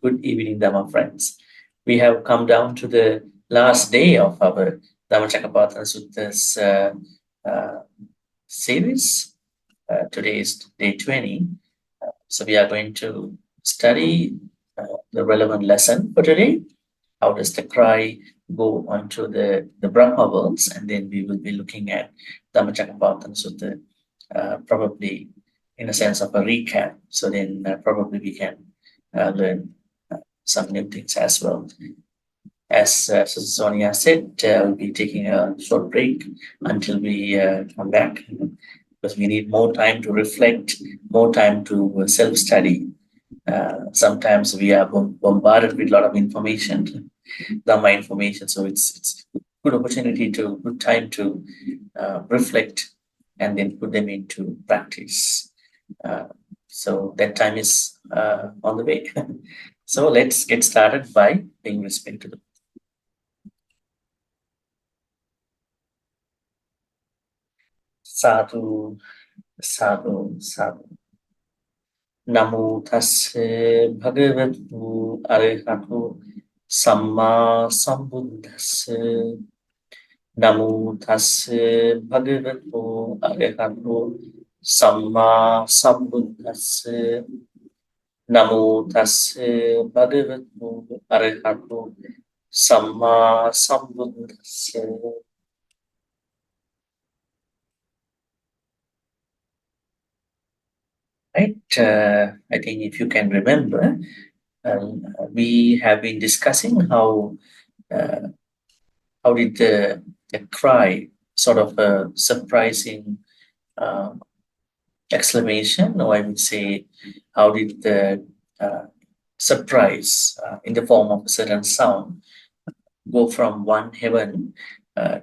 Good evening, Dhamma friends. We have come down to the last day of our Dhammacakkapavatthana Sutta's series. Today is day 20. So we are going to study the relevant lesson for today. How does the cry go onto the Brahma worlds? And then we will be looking at Dhammacakkapavatthana Sutta, probably in a sense of a recap. So then probably we can learn some new things as well. As Sonia said, we'll be taking a short break until we come back, because we need more time to reflect, more time to self-study. Sometimes we are bombarded with a lot of information, Dhamma information, so it's good opportunity to, good time to reflect and then put them into practice. So that time is on the way. So let's get started by paying respect to the Sadhu, sadhu, sadhu. Namo tassa bhagavatu arahatu samma sambuddhassa. Namo tassa bhagavatu arahatu samma sambuddhassa. Namo tassa bhagavatu arahatu samma sambuddhassa. Right. I think if you can remember, we have been discussing how did the cry, sort of a surprising exclamation, or I would say, how did the surprise in the form of a certain sound go from one heaven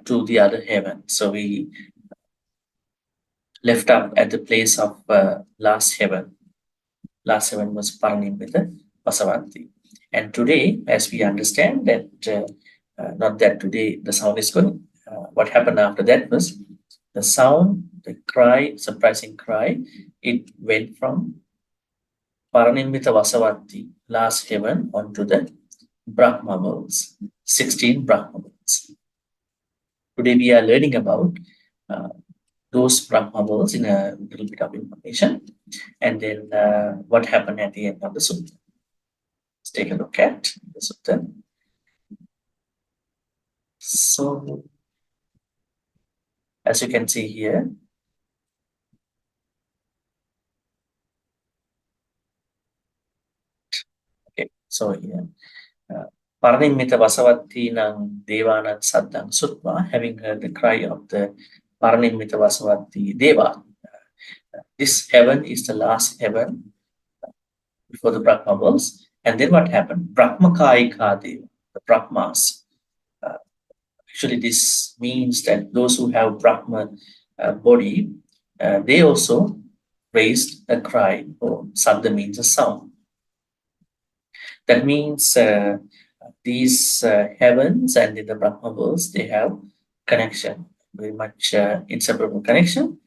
to the other heaven? So we left up at the place of last heaven. Last heaven was Paranimitta-Vasavanti. And today, as we understand that, not that today the sound is going, what happened after that was the sound, the cry, surprising cry, it went from Paranimitta-Vasavanti, last heaven, onto the Brahma worlds, 16 Brahma worlds. Today we are learning about those Brahma worlds in a little bit of information, and then what happened at the end of the sutta. Let's take a look at the sutta. So, as you can see here, okay, so here, Paranimitta Vasavatti nang Devanat Saddang Sutma, having heard the cry of the Paranimitta Vasavatti Deva. This heaven is the last heaven before the Brahma worlds. And then what happened? Brahmakaika Deva, the Brahmas. Actually, this means that those who have Brahma body, they also raised a cry, or Sadda means a sound. That means these heavens and in the Brahma worlds, they have connection, very much inseparable connection.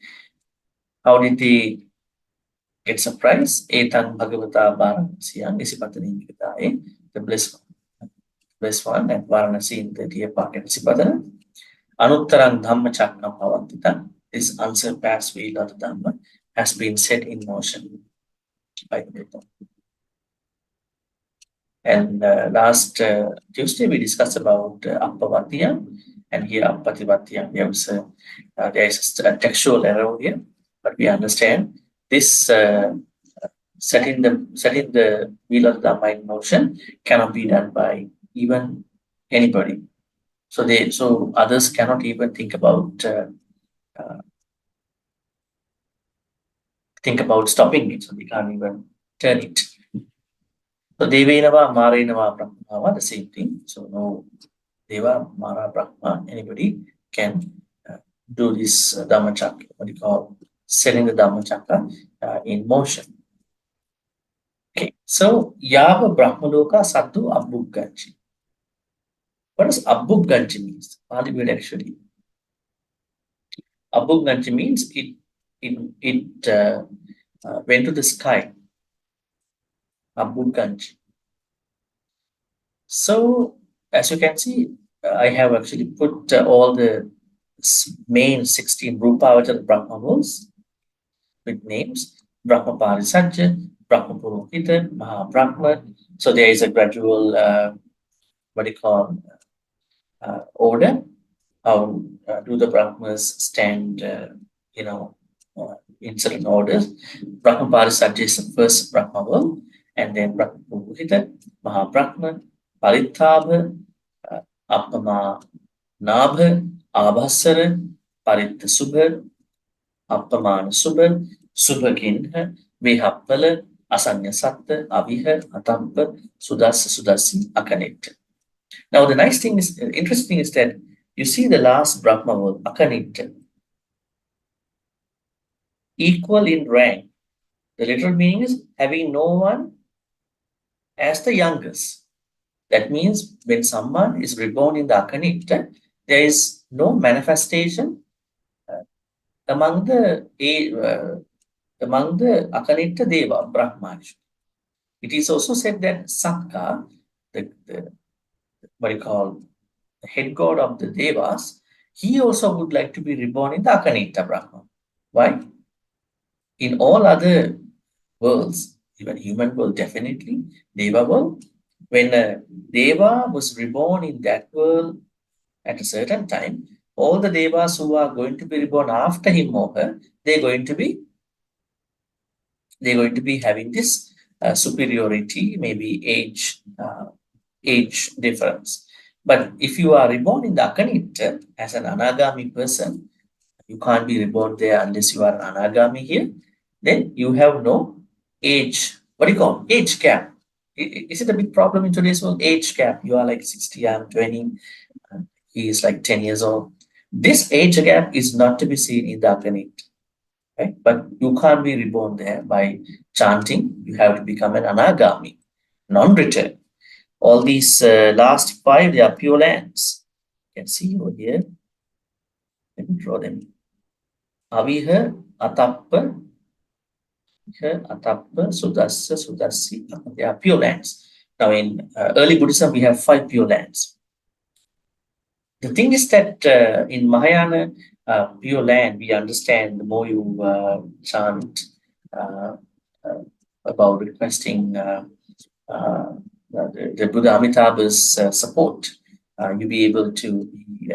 How did they get surprised? Etan Bhagavata Varanasiyang Nisipatani Nikitaye, the blessed one at Varanasi in the dear park at Nisipatana. Anuttarang Dhammacakkapavatthana, this unsurpassed wheel of the Dhamma, has been set in motion by the Buddha. And last Tuesday we discussed about Appavattya, and here Appativattya. There is a textual error here, but we understand this setting the wheel of the Dhamma in motion cannot be done by even anybody. So others cannot even think about stopping it. So they can't even turn it. So Devenava, Marenava, Brahmava, the same thing. So no Deva, Mara, Brahma, anybody can do this Dhammacakka, what you call setting the Dhammacakka in motion. Okay, so Yava Brahmaloka Sadhu Abhugganchi. What does Abhugganchi means? Pali word actually. Abhugganchi means it went to the sky. Abhugganchi. So, as you can see, I have actually put all the main 16 Rupavachara Brahma worlds with names: Brahma Parisajja, Brahma Purohita, Maha Brahma. So there is a gradual, what do you call, order. How do the Brahmas stand, uh, in certain orders? Brahma Parisajja is the first Brahma world, and then Brahma Purohita, Maha Brahma, Parithabha, Appama Nabha, Abhasara, Paritta Subha, Appamana Subha, Subhaginha, Vihappala, Asanya Satta, Aviha, Atampa, Sudasa Sudasi, Akanita. Now, the nice thing is, interesting is that you see the last Brahma word, Akanita, equal in rank. The literal meaning is having no one as the youngest. That means when someone is reborn in the Akanita, there is no manifestation among the Akanita Deva, Brahma. It is also said that Sakka, the what you call the head god of the Devas, he also would like to be reborn in the Akanita Brahma. Why? In all other worlds, even human world, definitely, Deva world, when a Deva was reborn in that world at a certain time, all the Devas who are going to be reborn after him or her, they're going to be having this superiority, maybe age difference. But if you are reborn in the Akanita as an Anagami person, you can't be reborn there unless you are an Anagami here, then you have no age, what do you call age gap. Is it a big problem in today's world? Age gap. You are like 60, I'm 20, he is like 10 years old. This age gap is not to be seen in the Akanita. Right? But you can't be reborn there by chanting. You have to become an Anagami, non-return. All these last five, they are pure lands. You can see over here. Let me draw them. Aviha, Atappa, Atappa, Sudassa, Sudassi. They are pure lands. Now, in early Buddhism, we have five pure lands. The thing is that in Mahayana, pure land, we understand the more you chant uh, about requesting the Buddha Amitabha's support, you'll be able to be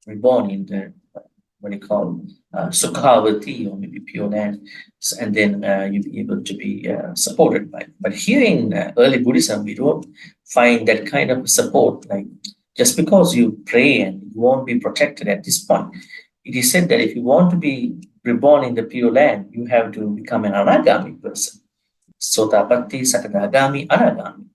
reborn in the what you call Sukhavati or maybe Pure Land, and then you'll be able to be supported by it. But here in early Buddhism, we don't find that kind of support. Like just because you pray and you won't be protected at this point. It is said that if you want to be reborn in the Pure Land, you have to become an Anagami person. Sotapatti, Sakadagami, Anagami.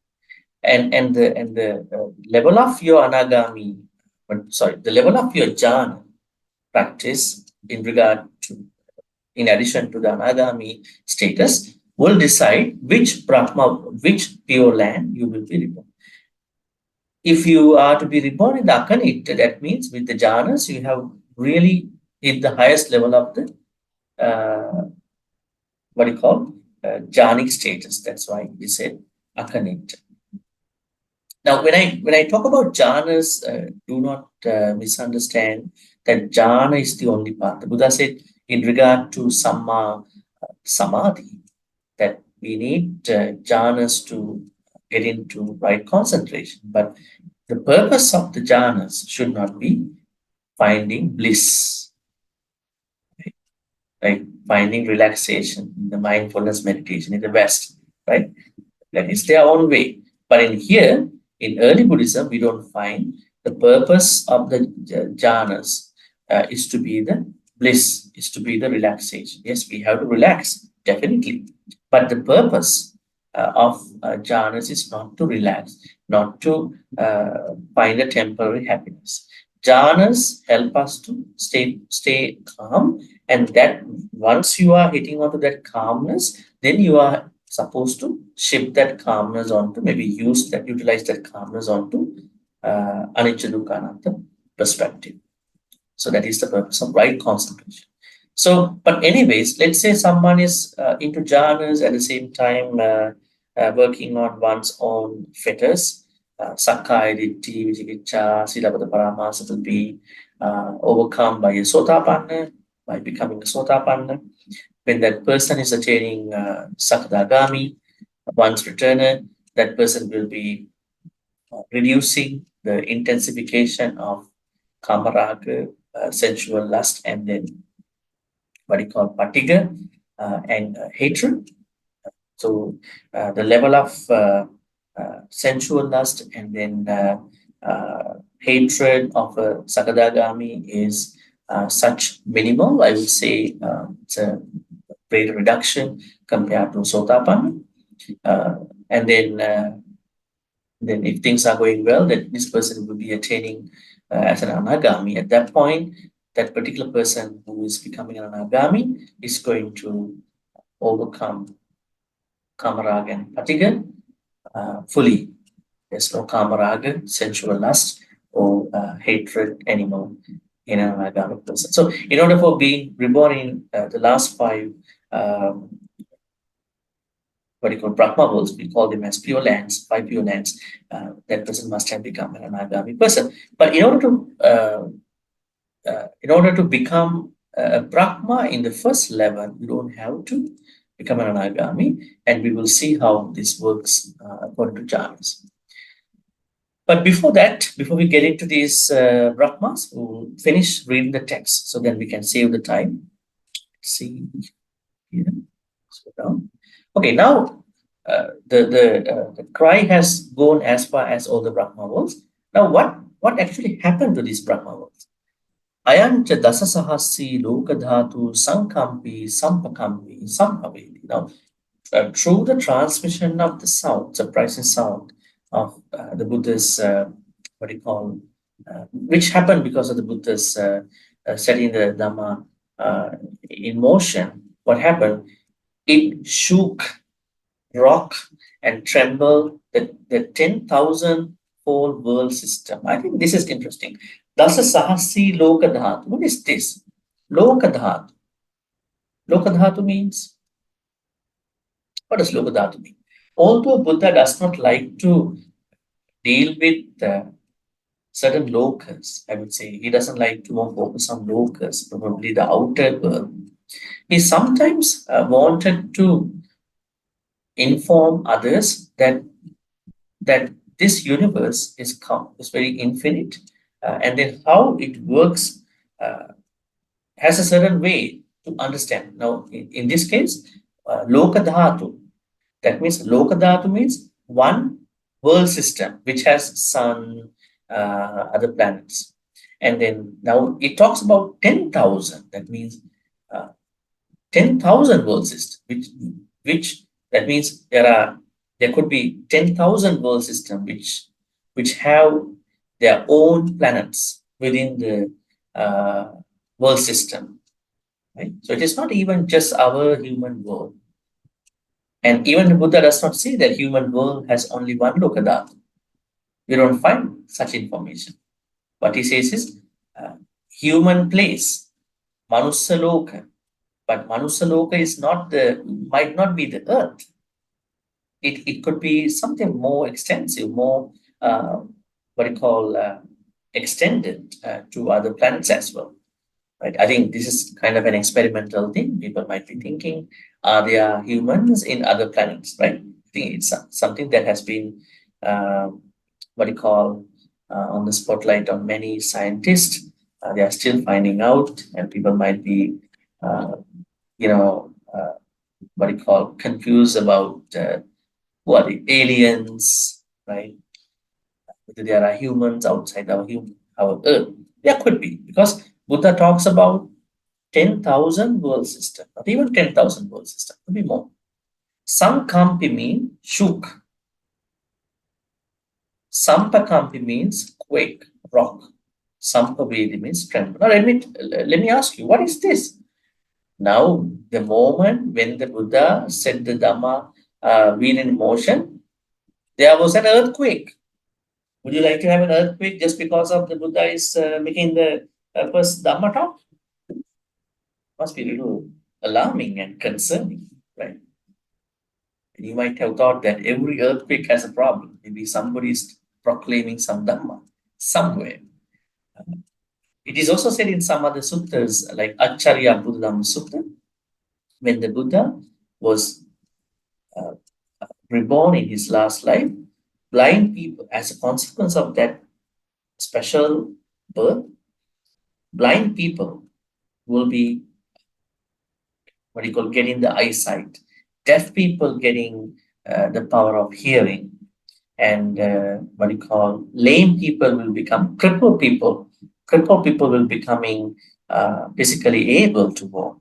And the level of your Anagami, the level of your jhana practice in addition to the Anagami status, will decide which Brahma, which pure land you will be reborn. If you are to be reborn in the Akanita, that means with the jhanas, you have really hit the highest level of the what do you call jhanic status. That's why we said Akanita. Now, when I talk about jhanas, do not misunderstand that jhana is the only path. The Buddha said in regard to samma samadhi that we need jhanas to get into right concentration. But the purpose of the jhanas should not be finding bliss, right? Finding relaxation in the mindfulness meditation in the West, right? That is their own way. But in here, in early Buddhism, we don't find the purpose of the jhanas is to be the bliss, is to be the relaxation. Yes, we have to relax, definitely. But the purpose of jhanas is not to relax, not to find a temporary happiness. Jhanas help us to stay calm, and that once you are hitting onto that calmness, then you are supposed to shift that calmness onto, maybe utilize that calmness onto anicca dukkha anatta perspective. So that is the purpose of right concentration. So, but anyways, let's say someone is into jhanas at the same time working on one's own fetters. Sakkaya Ditthi, Vicikiccha, Silabbata Paramasa will be overcome by a Sotapanna, by becoming a Sotapanna. When that person is attaining Sakadagami, once returner, that person will be reducing the intensification of Kamaraga, sensual lust, and then what you call Patiga and hatred. So the level of sensual lust and then hatred of a Sakadagami is such minimal. I would say it's a great reduction compared to Sotapanna. And then if things are going well, that this person will be attaining as an Anagami. At that point, that particular person who is becoming an Anagami is going to overcome Kamaraga and Patiga fully. There's no Kamaraga, sensual lust, or hatred anymore in an Anagami person. So, in order for being reborn in the last five what you call Brahma worlds, we call them as pure lands, five pure lands, that person must have become an Anagami person. But in order to become a Brahma in the first level, you don't have to become an Anagami, and we will see how this works according to jhanas. But before that, before we get into these Brahmas, we'll finish reading the text so then we can save the time. Let's see here. Slow down. Okay, now the cry has gone as far as all the Brahma worlds. Now, what actually happened to these Brahma worlds? Ayancha dasasahasi lokadhatu sankampi sampakampi sampavedi. Now, through the transmission of the sound, surprising sound of the Buddha's, what do you call, which happened because of the Buddha's setting the Dhamma in motion. What happened? It shook, rock, and trembled the 10,000 fold world system. I think this is interesting. Dasa Sahasi Lokadhatu. What is this? Lokadhatu. Lokadhatu means, what does Lokadhatu mean? Although Buddha does not like to deal with certain lokas, I would say, he doesn't like to more focus on lokas, probably the outer world. He sometimes wanted to inform others that this universe is very infinite, and then how it works has a certain way to understand. Now, in this case, Lokadhatu, that means Lokadhatu means one world system which has sun, other planets. And then now it talks about 10,000, that means 10,000 world systems, which that means there could be 10,000 world systems which have their own planets within the world system. Right? So it is not even just our human world. And even the Buddha does not say that human world has only one Lokadhatu. We don't find such information. What he says is human place, Manusaloka. But Manusaloka is might not be the earth. It could be something more extensive, more what you call extended to other planets as well. Right? I think this is kind of an experimental thing. People might be thinking, are there humans in other planets? Right? I think it's something that has been what you call on the spotlight of many scientists. They are still finding out, and people might be, what you call confused about who are the aliens, right? Whether there are humans outside our Earth. There could be, because Buddha talks about 10,000 world system, not even 10,000 world system, could be more. Sankampi means shook. Sampakampi means quake, rock. Sampavedi means tremble. Now let me ask you, what is this? Now, the moment when the Buddha set the Dhamma wheel in motion, there was an earthquake. Would you like to have an earthquake just because of the Buddha is making the first Dhamma talk? Must be a little alarming and concerning, right? And you might have thought that every earthquake has a problem. Maybe somebody is proclaiming some Dhamma somewhere. It is also said in some other suttas, like Acharya Buddham Sutta, when the Buddha was uh, reborn in his last life, blind people, as a consequence of that special birth, blind people will be what do you call getting the eyesight, deaf people getting the power of hearing, and what do you call lame people will become crippled people. Crippled people will becoming physically able to walk.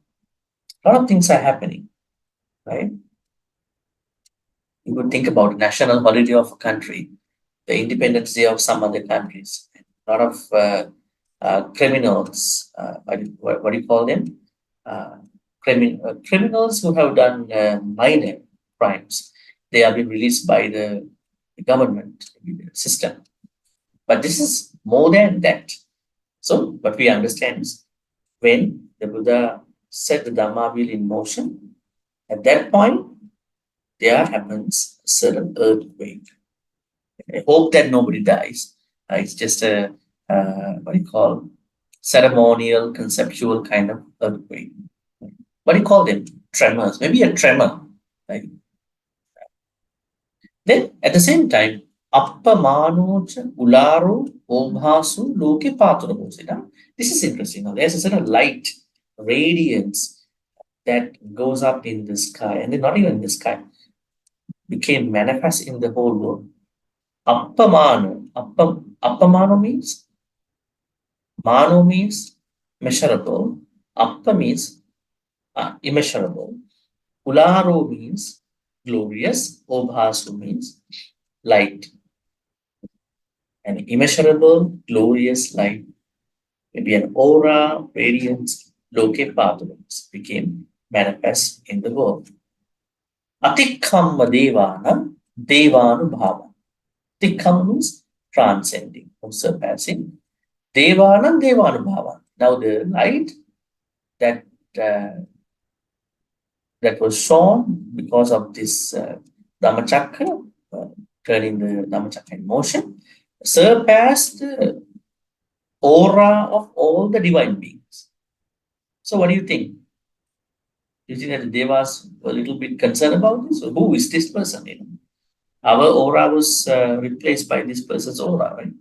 A lot of things are happening, right? You could think about national holiday of a country, the Independence Day of some other countries. A lot of criminals, what do you call them? Uh, criminals who have done minor crimes, they have been released by the government system. But this is more than that. So, what we understand is when the Buddha set the Dhamma wheel in motion, at that point, there happens a certain earthquake. I hope that nobody dies. It's just a what do you call ceremonial, conceptual kind of earthquake. What do you call them? Tremors. Maybe a tremor. Right? Then at the same time, appamanocha ularo obhasu loke paturabhosita. This is interesting. Now, there's a certain light, radiance that goes up in the sky, and then not even in the sky, became manifest in the whole world. Appamano means mano means measurable, appa means immeasurable, ularo means glorious, obhasu means light. An immeasurable, glorious light, maybe an aura, radiance, loke patulams became manifest in the world. Atikhamma devanam devanubhava. Tikham means transcending or surpassing. Devanam devanubhava. Now the light that that was shown because of this Dhammacakka, turning the Dhammacakka in motion, surpassed the aura of all the divine beings. So, what do you think? Do you think that the Devas were a little bit concerned about this? So who is this person? You know? Our aura was replaced by this person's aura, right?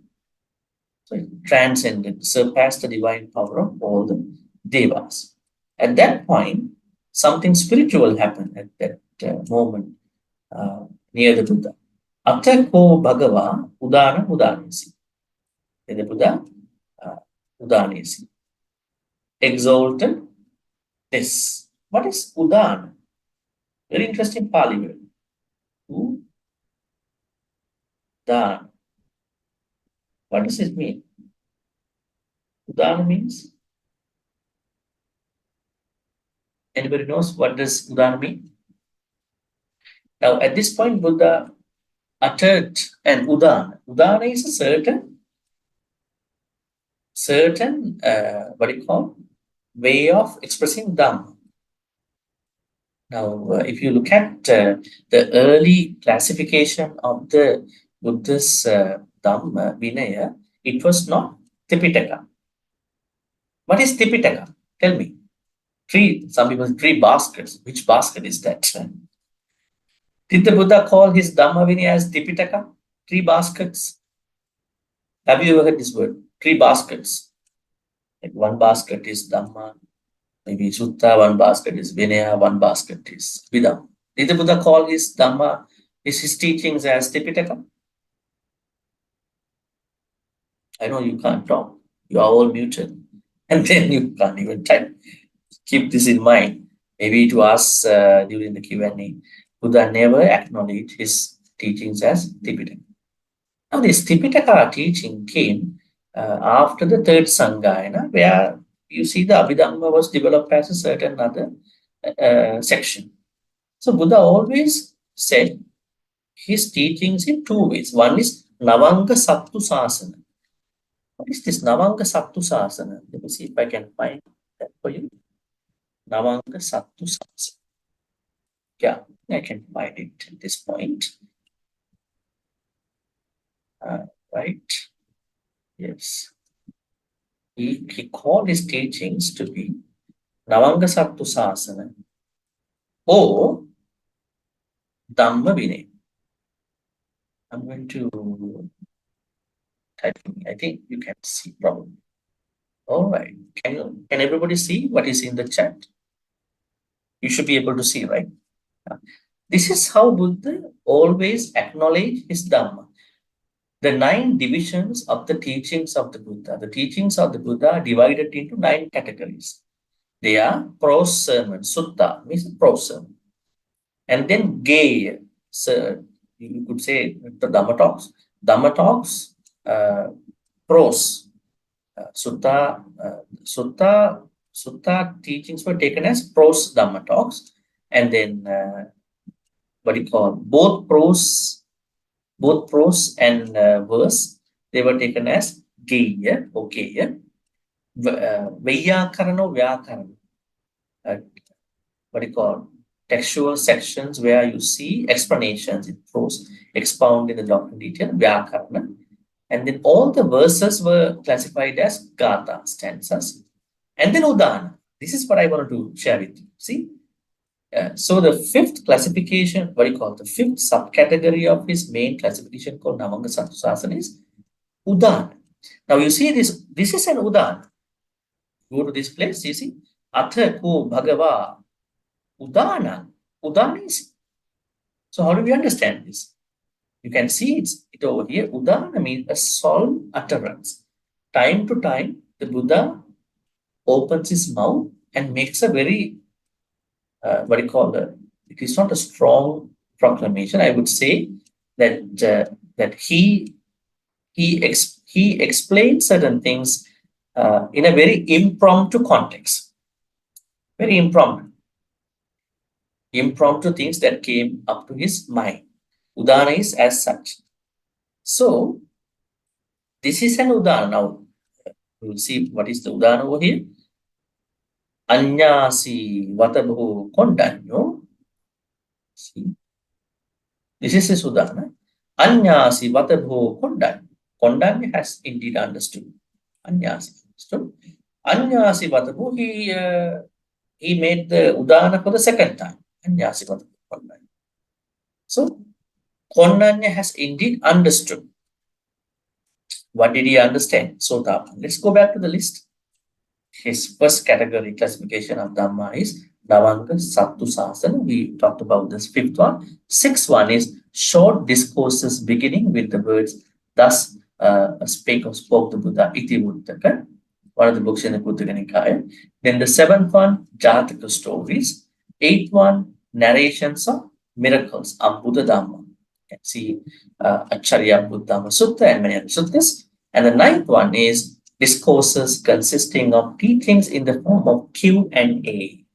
So it transcended, surpassed the divine power of all the Devas. At that point, something spiritual happened at that moment near the Buddha. Atako Bhagava Udana Udanesi. The Buddha Udanesi. Exalted this. What is Udana? Very interesting Pali word. Udana. What does it mean? Udana means? Anybody knows what does Udana mean? Now, at this point, Buddha uttered an Udana. Udana is a certain what do you call way of expressing Dhamma. Now, if you look at the early classification of the Buddha's Dhamma Vinaya, it was not Tipitaka. What is Tipitaka? Tell me. Some people say 3 baskets. Which basket is that? Did the Buddha call his Dhamma Vinaya as Tipitaka? 3 baskets. Have you ever heard this word? 3 baskets. Like 1 basket is Dhamma, maybe Sutta, 1 basket is Vinaya, 1 basket is Vidam. Did the Buddha call his Dhamma, his teachings as Tipitaka? I know you can't talk. You are all muted. And then you can't even type. Keep this in mind. Maybe to us during the Q&A, Buddha never acknowledged his teachings as Tipitaka. Now, this Tipitaka teaching came after the 3rd Sanghayana, where you see the Abhidhamma was developed as a certain other section. So, Buddha always said his teachings in 2 ways. One is Navanga Sattu Sasana. What is this Navanga Sattu Sasana? Let me see if I can find that for you. Navanga Sattu Sasana. Yeah, I can find it at this point. Right? Yes. He called his teachings to be Navangasattusasana or Dhamma Vinay. I'm going to type in. I think you can see probably. All right. Can everybody see what is in the chat? You should be able to see, right? This is how Buddha always acknowledged his Dhamma. The 9 divisions of the teachings of the Buddha. The teachings of the Buddha are divided into 9 categories. They are prose sermon, Sutta means prose sermon. And then Geya, so you could say the Dhamma talks. Dhamma talks, prose. Sutta, Sutta teachings were taken as prose Dhamma talks. And then what do you call both prose and verse, they were taken as Geya or Geya. Vyakarana or Vyakarana. What do you call textual sections where you see explanations in prose, expound in the doctrine detail, Vyakarana. And then all the verses were classified as Gatha, stanzas. And then Udana. This is what I wanted to share with you. See? So the 5th classification, what do you call the 5th subcategory of his main classification called Navangasattusasana is Udana. Now you see this is an Udana. Go to this place, you see, Atha ko Bhagava Udana. Udana is. So how do we understand this? You can see it over here. Udana means a solemn utterance. Time to time, the Buddha opens his mouth and makes a very, what do you call it? It is not a strong proclamation. I would say that he explains certain things in a very impromptu context. Very impromptu things that came up to his mind. Udana is as such. So, this is an Udana. Now, we will see what is the Udana over here. Anyasi Vatabu Kondanyo. See, this is his Udana. Anyasi Vatabu Kondanyo. Kondanyo has indeed understood. Anyasi understood. Anyasi Vatabu, he made the Udana for the 2nd time. Anyasi Vatabu Kondanyo. So, Kondanya has indeed understood. What did he understand? Sotapanna. Let's go back to the list. His first category classification of Dhamma is Navangasattusasana. We talked about this 5th one. 6th one is short discourses beginning with the words, thus spoke the Buddha, Iti Buddhaka, one of the books in the Buddhika Nikaya. Then the 7th one, Jataka stories. 8th one, narrations of miracles of Buddha Dhamma. You can see Acharya Buddhama Sutta and many other suttas. And the 9th one is discourses consisting of teachings in the form of Q&A.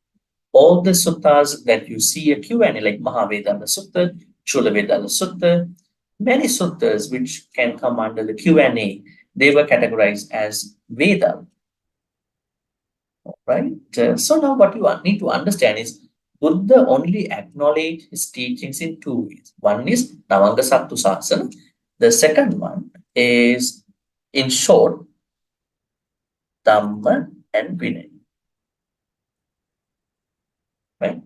All the suttas that you see a Q&A, like Mahavedanta Sutta, Chulavedanta Sutta, many suttas which can come under the Q&A, they were categorized as Veda. Right? So now what you need to understand is Buddha only acknowledged his teachings in 2 ways. One is Navangasattusasana. The second one is, in short, Dhamma and Vinaya. Right?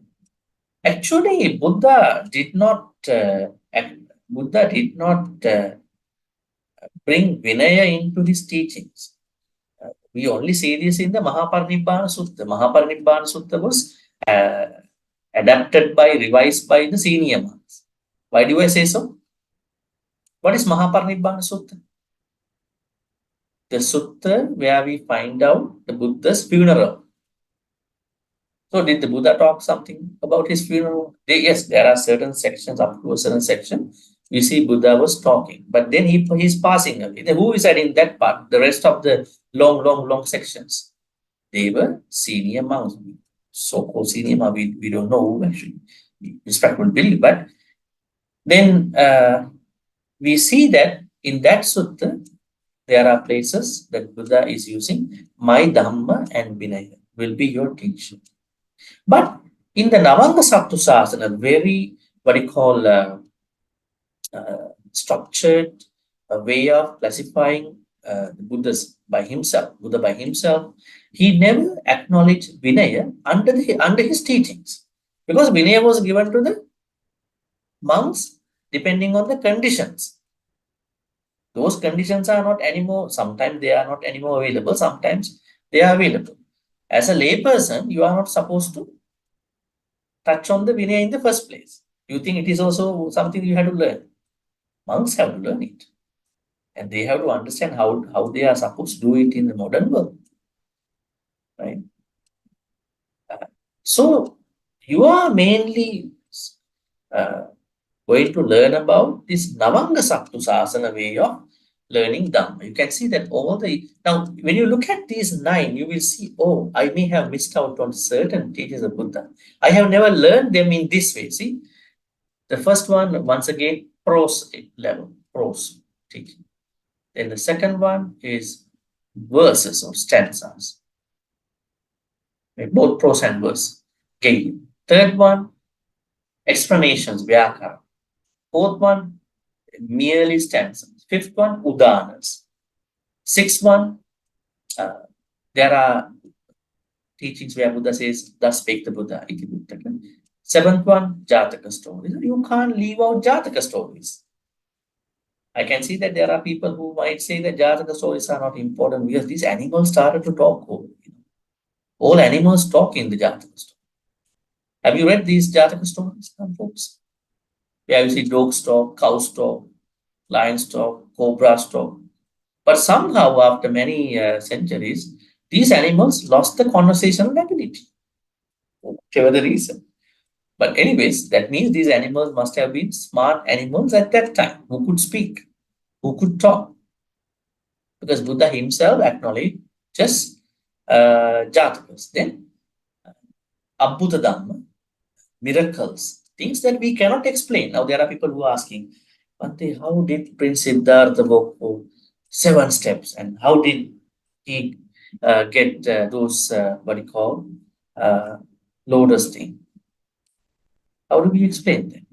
Actually, Buddha did not bring Vinaya into his teachings. We only see this in the Mahaparinibbana Sutta. Mahaparinibbana Sutta was adapted revised by the senior monks. Why do I say so? What is Mahaparinibbana Sutta? The sutta where we find out the Buddha's funeral. So did the Buddha talk something about his funeral? Yes, there are certain sections, up to a certain section, you see Buddha was talking. But then he's passing away. Then who is in that part? The rest of the long sections. They were senior monks. So-called senior monks, we don't know who actually. Respectful belief. But then we see that in that sutta, there are places that Buddha is using, my Dhamma and Vinaya will be your teaching. But in the Navangasattusasana, very, what you call, structured, a way of classifying Buddha by himself. He never acknowledged Vinaya under his teachings, because Vinaya was given to the monks depending on the conditions. Those conditions are not anymore. Sometimes they are not anymore available. Sometimes they are available. As a layperson, you are not supposed to touch on the Vinaya in the first place. You think it is also something you have to learn. Monks have to learn it. And they have to understand how they are supposed to do it in the modern world. Right? So you are mainly going to learn about this Navanga Saptu Sasana way of learning Dhamma. You can see that now when you look at these 9, you will see, oh, I may have missed out on certain teachings of Buddha. I have never learned them in this way. See, the first one, once again, prose level, prose teaching. Then the second one is verses or stanzas. Both prose and verse. Okay. Third one, explanations, vyakara. Fourth one, merely stanzas. Fifth one, udanas. Sixth one, there are teachings where Buddha says, thus spake the Buddha. Seventh one, Jataka stories. You can't leave out Jataka stories. I can see that there are people who might say that Jataka stories are not important because these animals started to talk. All animals talk in the Jataka story. Have you read these Jataka stories, folks? Where you see dogs talk, cows talk, lions talk, cobras talk. But somehow, after many centuries, these animals lost the conversational ability, whatever the reason. But anyways, that means these animals must have been smart animals at that time who could speak, who could talk. Because Buddha himself acknowledged just Jatakas. Then Abhuta Dhamma, miracles, things that we cannot explain. Now there are people who are asking, Bhante, how did Prince Siddhartha walk for 7 steps, and how did he get those what do you call lotus thing? How do we explain them?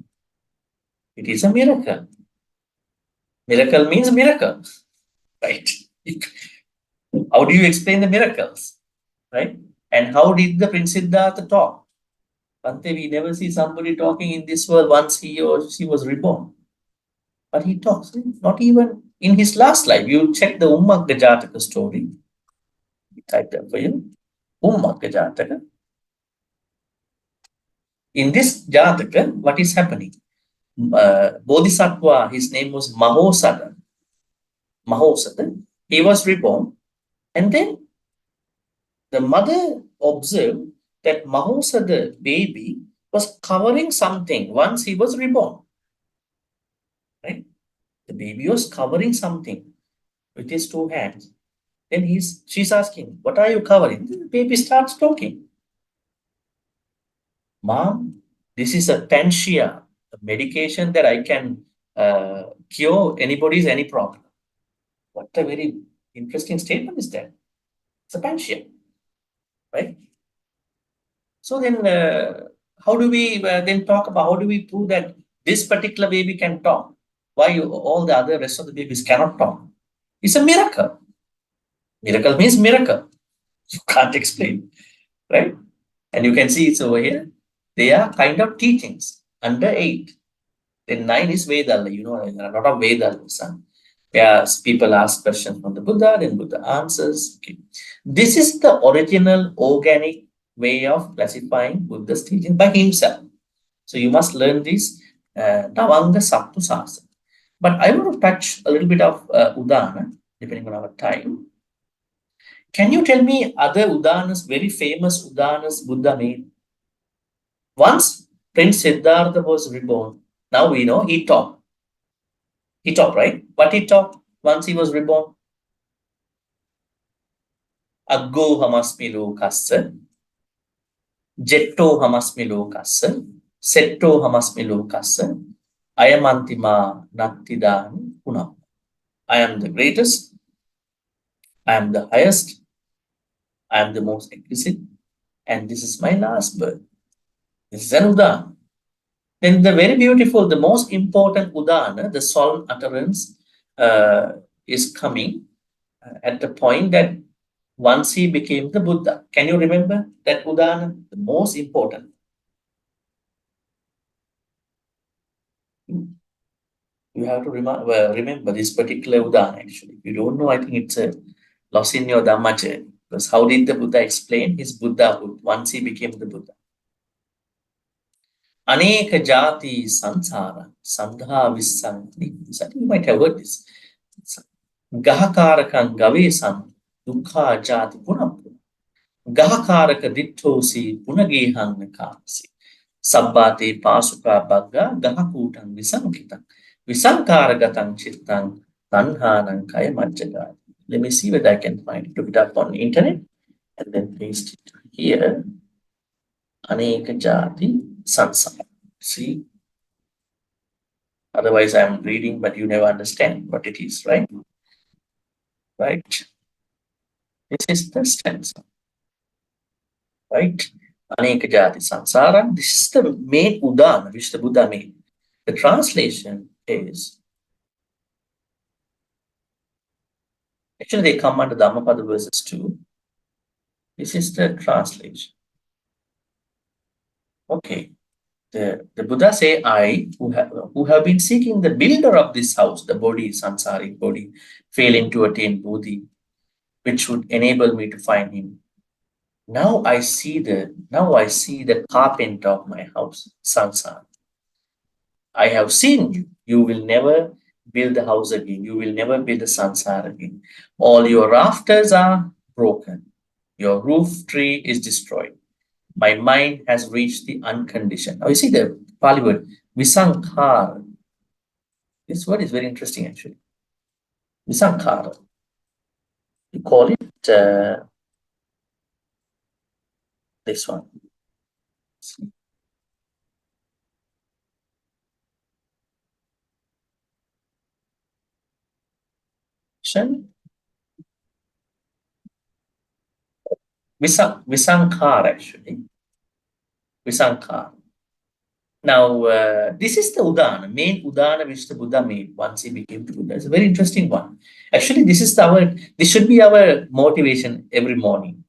It is a miracle. Miracle means miracle, right? How do you explain the miracles, right? And how did the Prince Siddhartha talk? Bhante, we never see somebody talking in this world once he or she was reborn. But he talks, not even in his last life. You check the Ummagga Jataka story. I typed that for you. Ummagga Jataka. In this Jataka, what is happening? Bodhisattva, his name was Mahosada. He was reborn. And then the mother observed that Mahosada baby was covering something once he was reborn. Right? The baby was covering something with his 2 hands. Then she's asking, what are you covering? The baby starts talking. Mom, this is a panacea, a medication that I can cure any problem. What a very interesting statement is that. It's a panacea, right? So then how do we then talk about, how do we prove that this particular baby can talk? Why all the other rest of the babies cannot talk? It's a miracle. Miracle means miracle. You can't explain, right? And you can see it's over here. They are kind of teachings under 8. Then 9 is Vedala. There are a lot of Vedalas. Where people ask questions from the Buddha, then Buddha answers. Okay. This is the original organic way of classifying Buddha's teaching by himself. So you must learn this Navanga Saptu Sasana. But I want to touch a little bit of Udana, depending on our time. Can you tell me other Udanas, very famous Udanas Buddha made? Once Prince Siddhartha was reborn, now we know he taught. He taught, right? What he taught once he was reborn? Aggo hamasmi lokassa, jetto hamasmi lokassa, setto hamasmi lokassa, ayamantima nattidani punam. I am the greatest, I am the highest, I am the most exquisite, and this is my last birth. This is an Udana. Then the very beautiful, the most important Udana, the solemn utterance is coming at the point that once he became the Buddha. Can you remember that Udana? The most important. You have to remember this particular Udana actually. If you don't know, I think it's a loss in your Dhammacakkapavatthana. Because how did the Buddha explain his Buddhahood once he became the Buddha? Aneka jati sansara sandha vissanti. You might have heard this. Gahakarakang gavesan dukha jati punapuna. Gahakaraka dittosi punagehang nakasi. Sabbate pasuka bagga gahakutang visankitang. Visankaragatam chittang tanhanang kaya majjagati. Let me see whether I can find it. Look it up on the internet and then paste it here. Aneka jati sansara. See? Otherwise, I'm reading, but you never understand what it is, right? Right? This is the stanza. Right? Aneka jati sansara. This is the main udana which the Buddha made. The translation is, actually they come under Dhammapada verses 2. This is the translation. Okay. The Buddha say, I, who have been seeking the builder of this house, the body, sansaric body, failing to attain Bodhi, which would enable me to find him. Now I see the carpenter of my house, sansara. I have seen you. You will never build the house again. You will never build the sansara again. All your rafters are broken. Your roof tree is destroyed. My mind has reached the unconditioned. Now you see the Pali word, visankhara. This word is very interesting actually. Visankhara. You call it this one. Visankhara actually. Visankhara. Now, this is the Udana, main Udana which the Buddha made once he became the Buddha. It's a very interesting one. Actually, this should be our motivation every morning.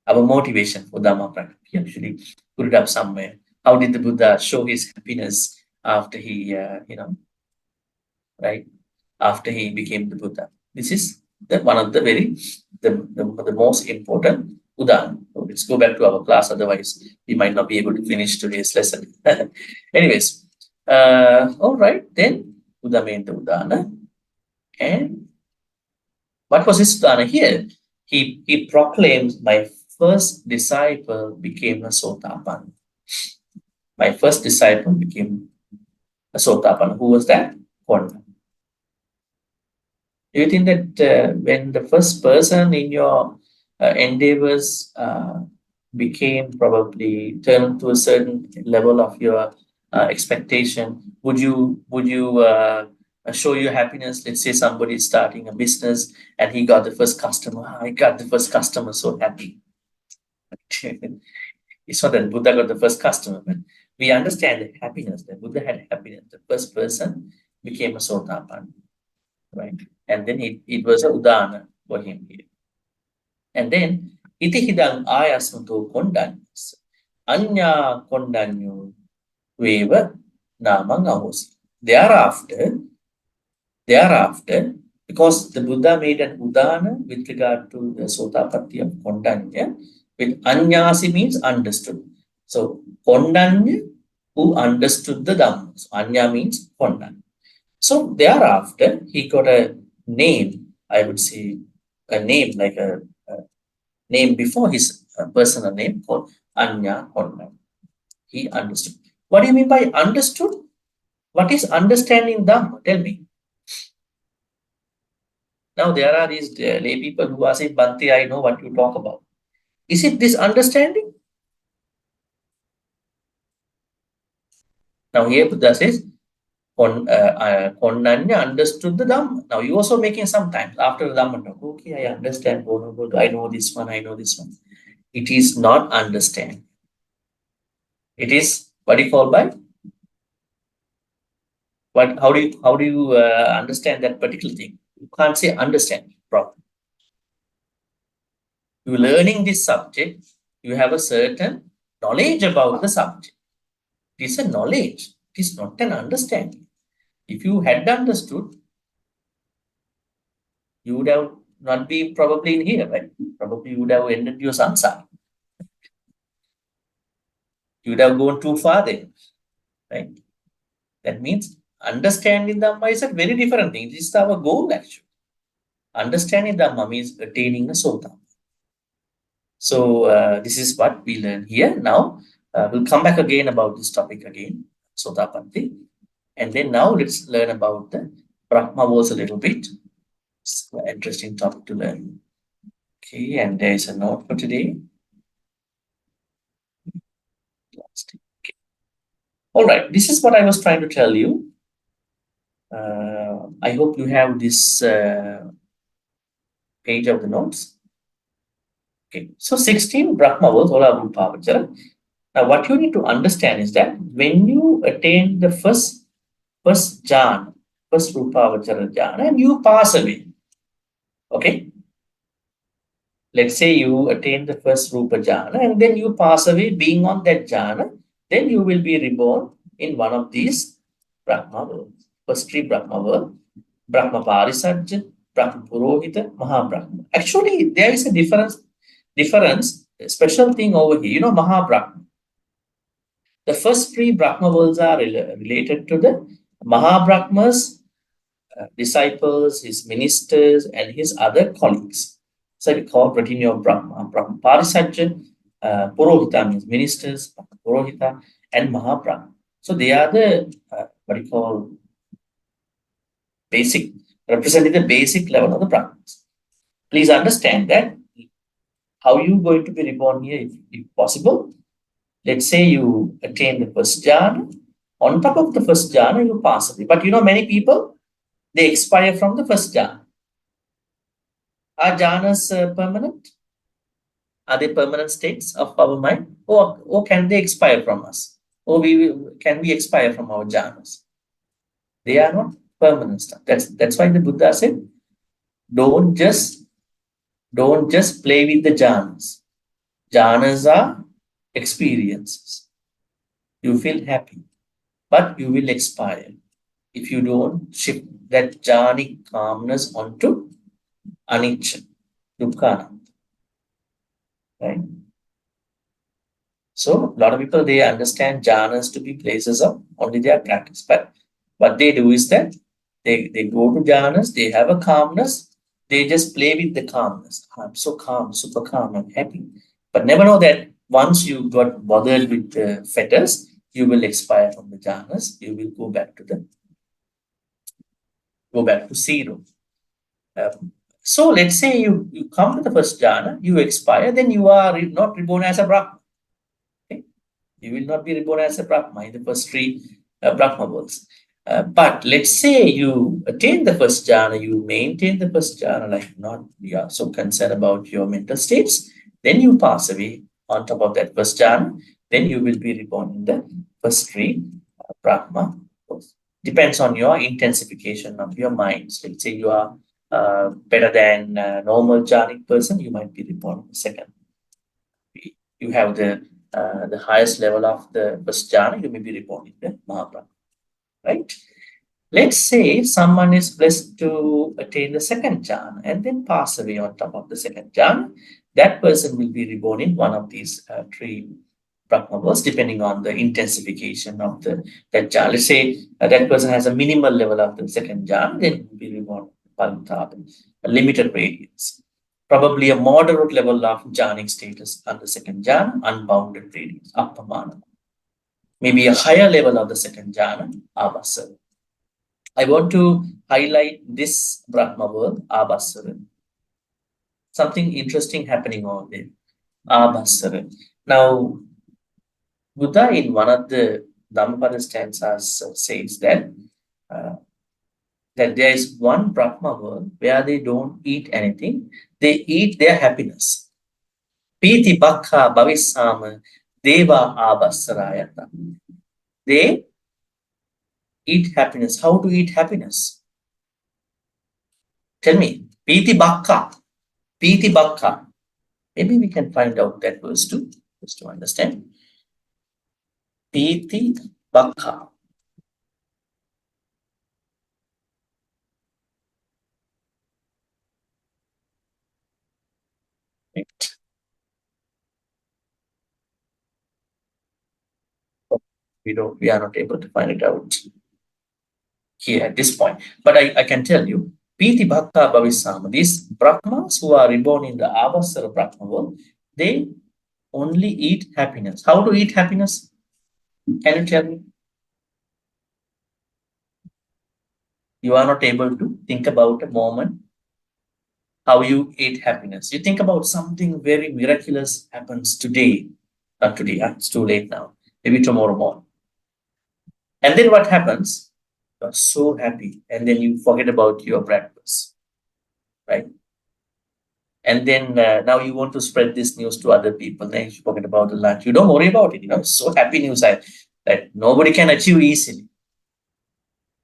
Our motivation for Dhamma practice. We actually put it up somewhere. How did the Buddha show his happiness after he, right? After he became the Buddha. This is one of the most important Udana. So let's go back to our class, otherwise we might not be able to finish today's lesson. Anyways, all right, then Buddha made the Udana. And what was his Udana here? He proclaims, my first disciple became a Sotapanna. My first disciple became a Sotapanna. Who was that? Konda. Do you think that when the first person in your endeavors became probably turned to a certain level of your expectation, would you show your happiness? Let's say somebody is starting a business and he got the first customer. I got the first customer, so happy. It's not that Buddha got the first customer, but we understand the happiness. That Buddha had happiness. The first person became a Sotapanna, right? And then it was a Udana for him here. And then itihidang ayasmato kondanyas anya kondanyo veva namang ahosi. Thereafter, because the Buddha made an Udana with regard to the Sotapatti of Kondanya, with Anyasi means understood. So Kondanya, who understood the Dhamma. So Anya means Kondanya. So thereafter, he got a name, I would say, a name like a name before his personal name called Anya Kondanya. He understood. What do you mean by understood? What is understanding Dhamma? Tell me. Now there are these lay people who are saying, Bhante, I know what you talk about. Is it this understanding? Now here Buddha says, Kondanya understood the Dhamma. Now you also making sometimes after the Dhamma talk, okay, I understand, I know this one, I know this one. It is not understand. It is what you call by But how do you understand that particular thing? You can't say understand properly. You're learning this subject, you have a certain knowledge about the subject. It is a knowledge, it is not an understanding. If you had understood, you would have not been probably in here, right? Probably you would have ended your samsara. You would have gone too far then, right? That means understanding Dhamma is a very different thing. This is our goal actually. Understanding Dhamma means attaining a Sota. So this is what we learn here. Now we'll come back again about this topic again, Sotapatti. And then now let's learn about the Brahma worlds a little bit. It's an interesting topic to learn. Okay, and there is a note for today. Okay. All right, this is what I was trying to tell you. I hope you have this page of the notes. Okay, so 16 Brahma worlds, Ola Rupavachara. Now, what you need to understand is that when you attain the first jhana, first Rupavachara jhana, and you pass away, okay? Let's say you attain the first Rupa jhana, and then you pass away being on that jhana, then you will be reborn in one of these Brahma worlds. First three Brahma worlds, Brahma Parisajja, Brahma Purohita, Mahabrahma. Actually, there is a difference, a special thing over here. You know, Mahabrahma. The first three Brahma worlds are related to the Mahabrahma's disciples, his ministers, and his other colleagues. So we call retinue of Brahma. Brahma Parisajja, Purohita means ministers, Purohita, and Mahabrahma. So they are the what you call basic, representing the basic level of the Brahmins. Please understand that how you going to be reborn here, if possible. Let's say you attain the first jhana. On top of the first jhana, you pass away. But you know, many people, they expire from the first jhana. Are jhanas permanent? Are they permanent states of our mind? Or can they expire from us? Or can we expire from our jhanas? They are not permanent stuff. That's why the Buddha said, don't just play with the jhanas. Jhanas are experiences. You feel happy, but you will expire if you don't shift that jhanic calmness onto anicca, dukkha. Right? So a lot of people, they understand jhanas to be places of only their practice. But what they do is that they go to jhanas, they have a calmness, they just play with the calmness. I'm so calm, super calm, I'm happy. But never know that once you got bothered with the fetters, you will expire from the jhanas, you will go back to zero. So let's say you come to the first jhana, you expire, then you are not reborn as a Brahma. Okay? You will not be reborn as a Brahma in the first three Brahma worlds. But let's say you attain the first jhana, you maintain the first jhana, like not you are so concerned about your mental states, then you pass away on top of that first jhana, then you will be reborn in the first three Brahma worlds. Depends on your intensification of your minds. Let's say you are better than a normal jhanic person, you might be reborn in the second. You have the highest level of the first jhana, you may be reborn in the Mahabrahma. Right? Let's say someone is blessed to attain the second jhana and then pass away on top of the second jhana. That person will be reborn in one of these three Brahma worlds, depending on the intensification of that jhana. Let's say that person has a minimal level of the second jhana, then he will be reborn a limited radiance. Probably a moderate level of jhanic status on the second jhana, unbounded radiance, appamana. Maybe a higher level of the second jhana, abhasara. I want to highlight this Brahma world, abhasara. Something interesting happening over there, abhasara. Now, Buddha in one of the Dhammapada stanzas says that there is one Brahma world where they don't eat anything, they eat their happiness. Piti bhakha bhavisama deva abhasarayata. They Eat happiness. How to eat happiness? Tell me. Piti Bakka. Piti Bakka. Maybe we can find out that verse too, just to understand. Piti Bakka. Right. We are not able to find it out here at this point. But I can tell you, Piti Bhakta Bhavisama, these Brahmas who are reborn in the Avasara Brahma world, they only eat happiness. How to eat happiness? Can you tell me? You are not able to think about a moment how you eat happiness. You think about something very miraculous happens today. Not today, it's too late now. Maybe tomorrow morning. And then what happens? You are so happy. And then you forget about your breakfast, right? And then now you want to spread this news to other people. Then you forget about the lunch. You don't worry about it. It's so happy news that nobody can achieve easily.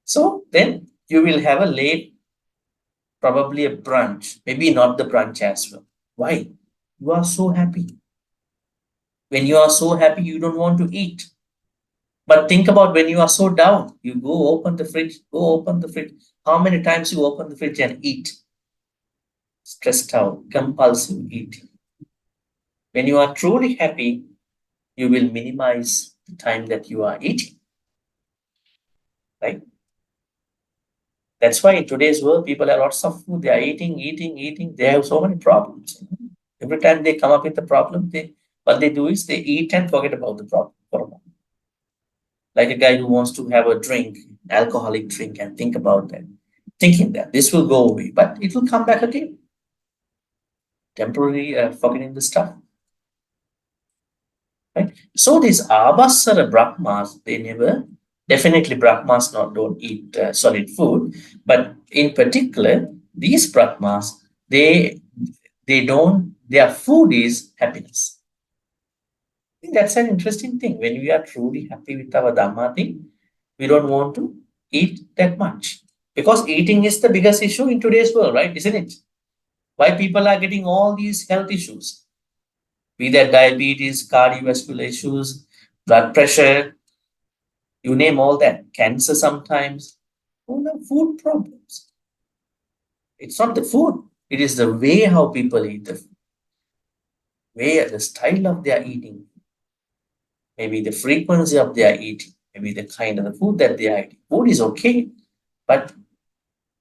So then you will have a late, probably a brunch, maybe not the brunch as well. Why? You are so happy. When you are so happy, you don't want to eat. But think about when you are so down, you go open the fridge, How many times you open the fridge and eat? Stressed out, compulsive eating. When you are truly happy, you will minimize the time that you are eating, right? That's why in today's world, people have lots of food. They are eating. They have so many problems. Every time they come up with a problem, what they do is they eat and forget about the problem for a moment. Like a guy who wants to have a drink, alcoholic drink, and think about that, thinking that this will go away, but it will come back again. Temporary forgetting the stuff. Right? So these Abhasara Brahmas, they never, definitely Brahmas don't eat solid food, but in particular, these Brahmas, their food is happiness. I think that's an interesting thing. When we are truly happy with our Dhamma thing, we don't want to eat that much. Because eating is the biggest issue in today's world, right? Isn't it? Why people are getting all these health issues, be that diabetes, cardiovascular issues, blood pressure, you name all that, cancer sometimes, all the food problems. It's not the food, it is the way how people eat the food, the style of their eating, maybe the frequency of their eating, maybe the kind of the food that they are eating. Food is okay, but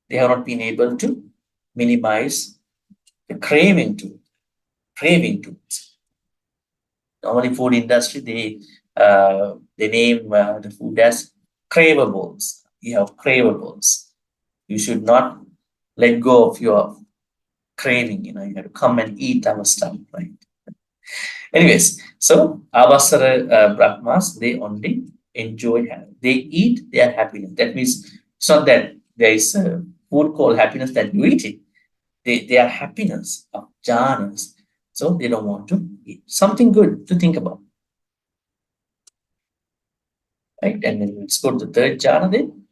they have not been able to minimize the craving to it. Normally, food industry they name the food as cravables. You have cravables. You should not let go of your craving. You have to come and eat our stuff, right? Anyways, so Avasara Brahmas, they only enjoy, they eat their happiness. That means it's not that there is a food called happiness that you eat it. They are happiness of jhanas. So they don't want to eat. Something good to think about. Right? And then let's go to the third jhana then.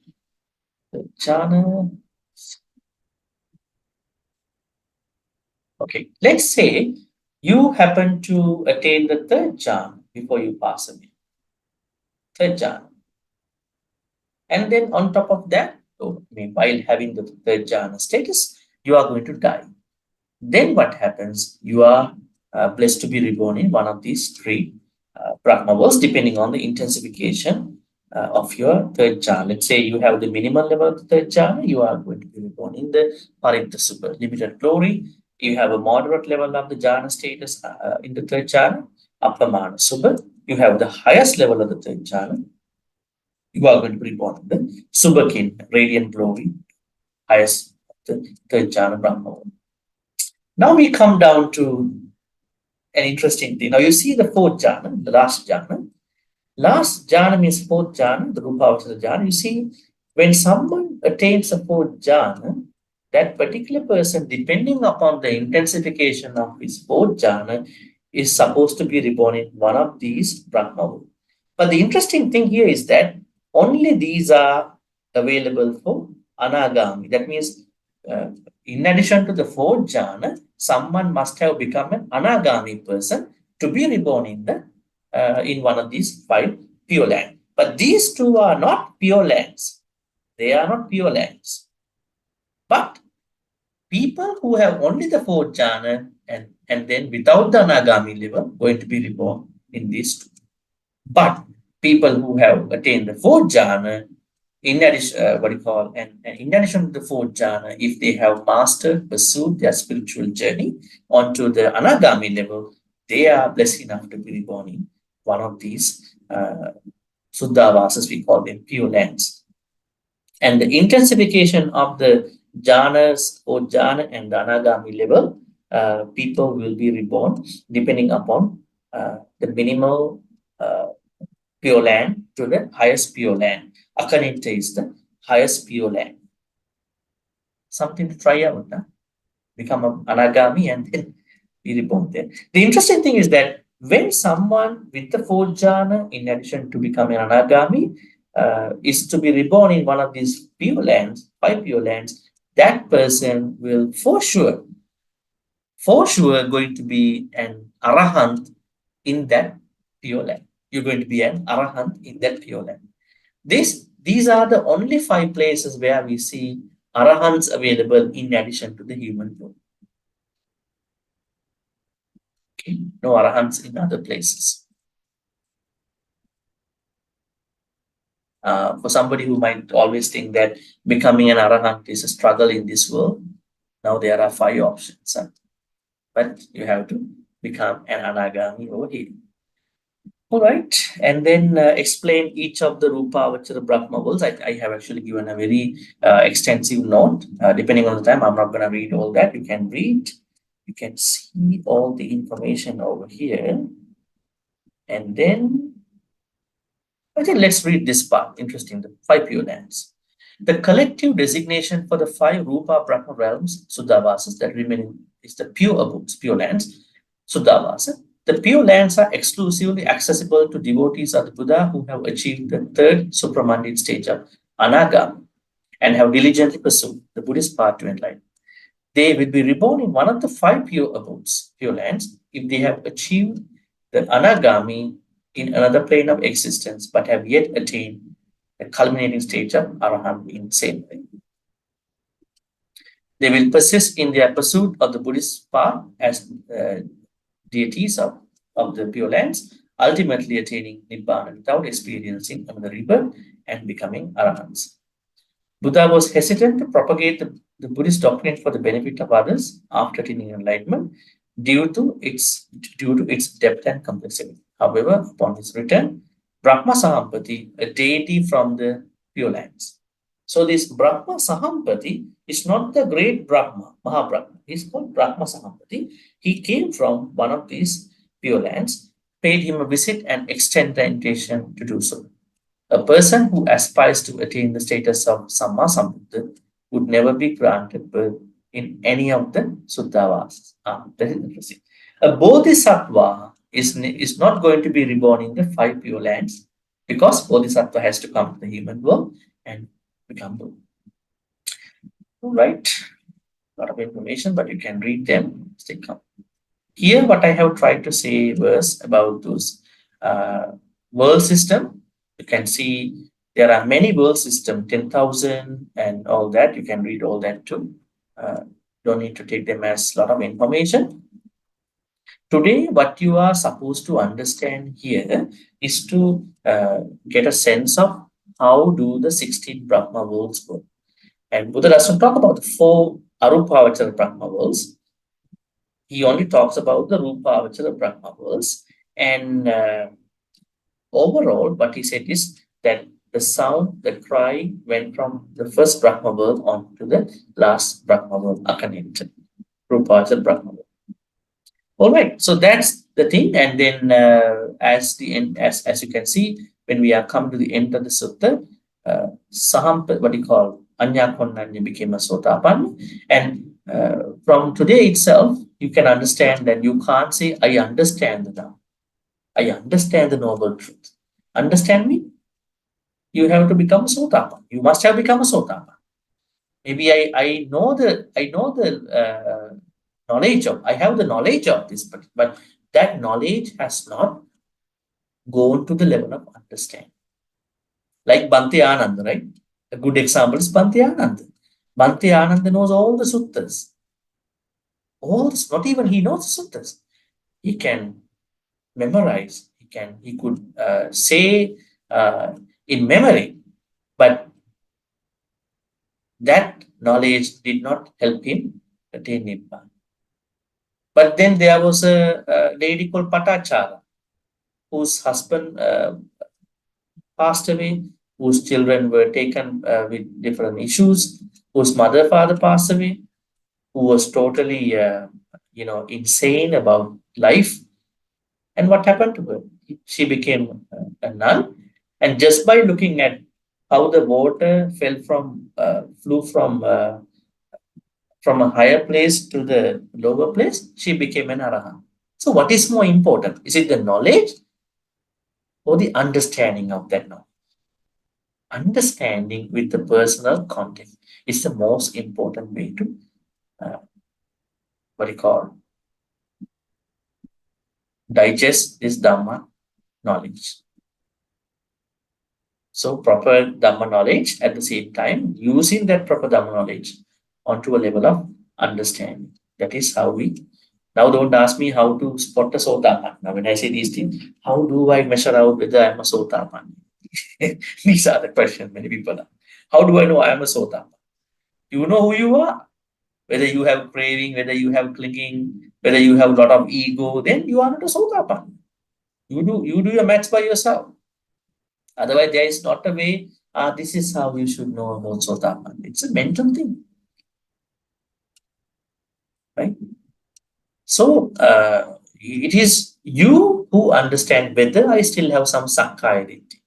The jhana. Okay, let's say you happen to attain the third jhana before you pass away. Third jhana. And then on top of that, while having the third jhana status, you are going to die. Then what happens? You are blessed to be reborn in one of these three Brahma worlds, depending on the intensification of your third jhana. Let's say you have the minimal level of the third jhana, you are going to be reborn in the Parikta Super, limited glory. You have a moderate level of the jhana status in the third jhana, Apamana Super. You have the highest level of the third jhana. You are going to be reborn in the Subhakin, radiant glory, highest the third jhana Brahma. Now we come down to an interesting thing. Now you see the fourth jhana, the last jhana. Last jhana means fourth jhana, the Rupavachara jhana. You see, when someone attains a fourth jhana, that particular person, depending upon the intensification of his fourth jhana, is supposed to be reborn in one of these Brahma. But the interesting thing here is that only these are available for Anagami. That means, in addition to the 4 jhana, someone must have become an Anagami person to be reborn in one of these 5 pure lands. But these 2 are not pure lands. They are not pure lands. But people who have only the 4 jhana and then without the Anagami level going to be reborn in these 2. But people who have attained the 4 jhana, in addition, and in addition to the 4 jhana, if they have mastered, pursued their spiritual journey onto the Anagami level, they are blessed enough to be reborn in one of these Suddhavasas, we call them pure lands. And the intensification of the jhanas or jhana and the Anagami level, people will be reborn depending upon the minimal pure land to the highest pure land. Akanita is the highest pure land. Something to try out. Become an Anagami and then be reborn there. The interesting thing is that when someone with the 4 jhana, in addition to becoming an Anagami, is to be reborn in one of these pure lands, 5 pure lands, that person will for sure going to be an Arahant in that pure land. You're going to be an Arahant in that pure land. These are the only 5 places where we see Arahants available in addition to the human form. Okay, no Arahants in other places. For somebody who might always think that becoming an Arahant is a struggle in this world, now there are 5 options. But you have to become an Anagami over here. All right, and then explain each of the Rupa, Avachara, Brahma worlds. I have actually given a very extensive note. Depending on the time, I'm not going to read all that. You can read, you can see all the information over here. And then, I think let's read this part. Interesting, the 5 pure lands. The collective designation for the 5 Rupa, Brahma realms, Suddhavasas, that remain is the pure abodes, pure lands, Suddhavasa. The pure lands are exclusively accessible to devotees of the Buddha who have achieved the 3rd supramundane stage of Anagami and have diligently pursued the Buddhist path to enlightenment. They will be reborn in one of the 5 pure abodes, pure lands, if they have achieved the Anagami in another plane of existence but have yet attained the culminating stage of Arahant in the same way. They will persist in their pursuit of the Buddhist path as deities of the pure lands, ultimately attaining Nibbana without experiencing another rebirth and becoming Arahants. Buddha was hesitant to propagate the Buddhist doctrine for the benefit of others after attaining enlightenment due to its depth and complexity. However, upon his return, Brahma Sahampati, a deity from the pure lands. So this Brahma Sahampati is not the great Brahma, Mahabrahma. He's called Brahma Sahampati. He came from one of these pure lands, paid him a visit and extended the invitation to do so. A person who aspires to attain the status of Samma Sambuddha would never be granted birth in any of the Suddhavasas. That is interesting. A Bodhisattva is not going to be reborn in the 5 pure lands because Bodhisattva has to come to the human world and become Buddha. All right, a lot of information, but you can read them. They come. Here, what I have tried to say was about those world system. You can see there are many world system, 10,000 and all that. You can read all that too. Don't need to take them as a lot of information. Today, what you are supposed to understand here is to get a sense of how do the 16 Brahma worlds work. And Buddha doesn't talk about the 4 Arupa Avachara Brahma worlds. He only talks about the Rupa Avachara Brahma worlds. And overall, what he said is that the sound, the cry went from the first Brahma world on to the last Brahma world, Akanita, Rupa Avachara Brahma world. All right, so that's the thing. And then as you can see, when we are come to the end of the sutta, what do you call, Anya Konnanya became a Sotapanna. And from today itself, you can understand that you can't say, I understand the Dhamma. I understand the noble truth. Understand me? you have to become a Sotapan. You must have become a Sotapan. Maybe I know the knowledge of, I have the knowledge of this, but that knowledge has not gone to the level of understanding. Like Bhante Ananda, right? A good example is Bhante Ananda. Bhante Ananda knows all the suttas. All, not even he knows the suttas. He can memorize. He could say in memory, but that knowledge did not help him attain Nibbana. But then there was a lady called Patachara, whose husband passed away, whose children were taken with different issues, whose mother, father passed away, who was totally, insane about life. And what happened to her? She became a nun. And just by looking at how the water flew from a higher place to the lower place, she became an arahant. So, what is more important? Is it the knowledge or the understanding of that knowledge? Understanding with the personal context is the most important way to uh, what you call digest this Dhamma knowledge. So proper Dhamma knowledge at the same time, using that proper Dhamma knowledge onto a level of understanding. That is how we, now don't ask me how to spot a Sotapan. Now when I say these things, how do I measure out whether I'm a Sotapan? These are the questions many people ask. How do I know I am a Sotapan? You know who you are. Whether you have craving, whether you have clinging, whether you have a lot of ego, then you are not a Sotapan. You do your maths by yourself. Otherwise, there is not a way, this is how you should know about Sotapan. It's a mental thing. Right? So it is you who understand whether I still have some Sakkaya identity.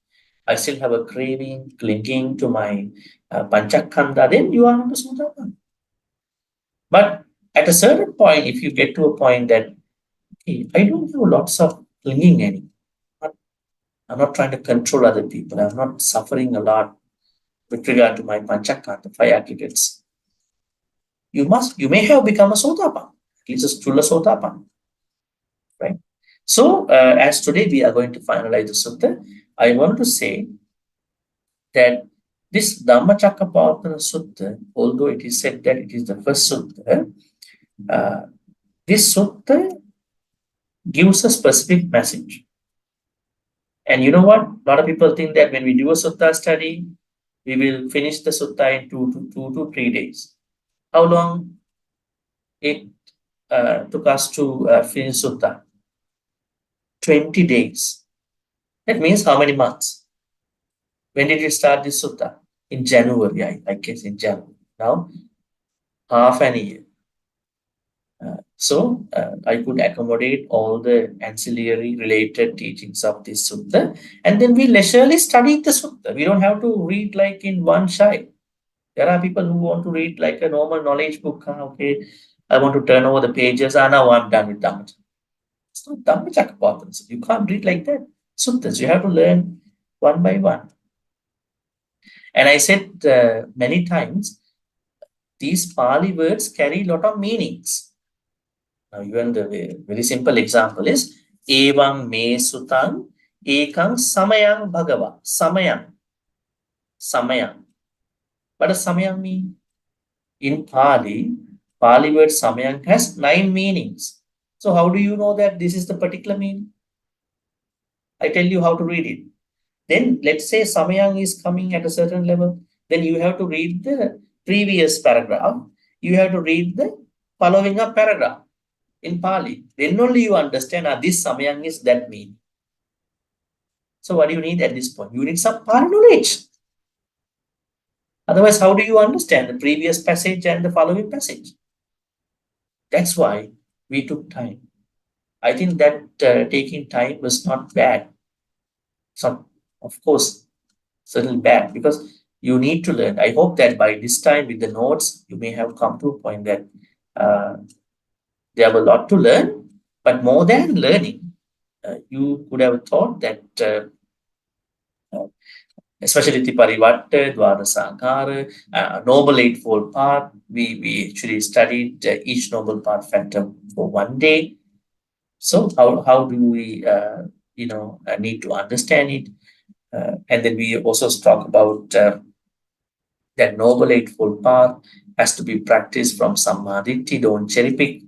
I still have a craving, clinging to my Panchakhanda, then you are not a Sotapan. But at a certain point, if you get to a point that, okay, I don't have lots of clinging anymore. I'm not trying to control other people. I'm not suffering a lot with regard to my Panchakhanda, 5 aggregates. You may have become a Sotapan, at least a Stula Sotapan. Right? So, as today we are going to finalize the sutta, I want to say that this Dhammacakkapavatthana sutta, although it is said that it is the first sutta, this sutta gives a specific message. And you know what? A lot of people think that when we do a sutta study, we will finish the sutta in 2 to 3 days. How long it took us to finish sutta? 20 days. That means how many months? When did you start this sutta? In January, I guess in January. Now, half an year. So I could accommodate all the ancillary related teachings of this sutta. And then we leisurely study the sutta. We don't have to read like in one shot. There are people who want to read like a normal knowledge book. Okay, I want to turn over the pages. Now I'm done with Dhamma. It's not Dhammacakkapavatthana. You can't read like that. Suttas, you have to learn one by one. And I said many times, these Pali words carry a lot of meanings. Now, even the very simple example is Evam me sutang ekang samayang bhagava. Samayang. Samayang. What does samayang mean? In Pali word samayang has 9 meanings. So how do you know that this is the particular meaning? I tell you how to read it. Then let's say samayang is coming at a certain level. Then you have to read the previous paragraph. You have to read the following up paragraph in Pali. Then only you understand this samayang is that meaning. So what do you need at this point? You need some Pali knowledge. Otherwise, how do you understand the previous passage and the following passage? That's why we took time. I think that taking time was not bad. So, of course, certainly bad because you need to learn. I hope that by this time with the notes, you may have come to a point that there were a lot to learn, but more than learning, you could have thought that especially Tiparivatta, Dwadasankara, Noble Eightfold Path. We actually studied each Noble Path factor for one day. So how do we need to understand it? And then we also talk about that Noble Eightfold Path has to be practiced from Samadhi, don't cherry pick.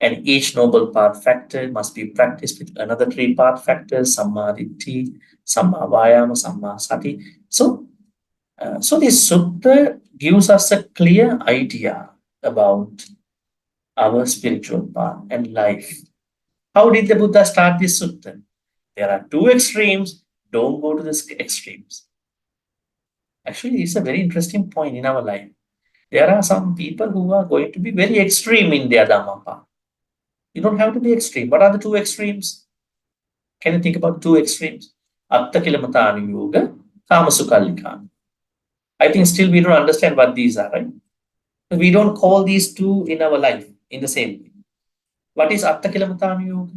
And each Noble Path factor must be practiced with another three path factors, Samadhi, Samma Vayama, Samma Sati. So this sutta gives us a clear idea about our spiritual path and life. How did the Buddha start this sutta? There are two extremes. Don't go to the extremes. Actually, it's a very interesting point in our life. There are some people who are going to be very extreme in their Dhamma path. You don't have to be extreme. What are the two extremes? Can you think about two extremes? Atta Kilamatanu Yoga, Kamasukallikana. I think still we don't understand what these are, right? We don't call these two in our life in the same way. What is Atta Kilamatanu Yoga?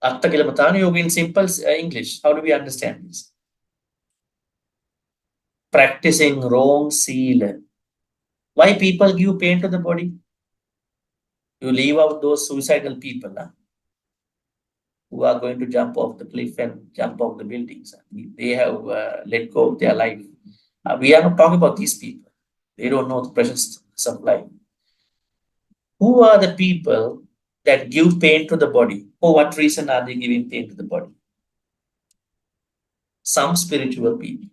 Atta Kilamatanu Yoga in simple English. How do we understand this? Practicing wrong sila. Why people give pain to the body? You leave out those suicidal people who are going to jump off the cliff and jump off the buildings. They have let go of their life. We are not talking about these people. They don't know the precious of life. Who are the people that give pain to the body? For what reason are they giving pain to the body? Some spiritual people.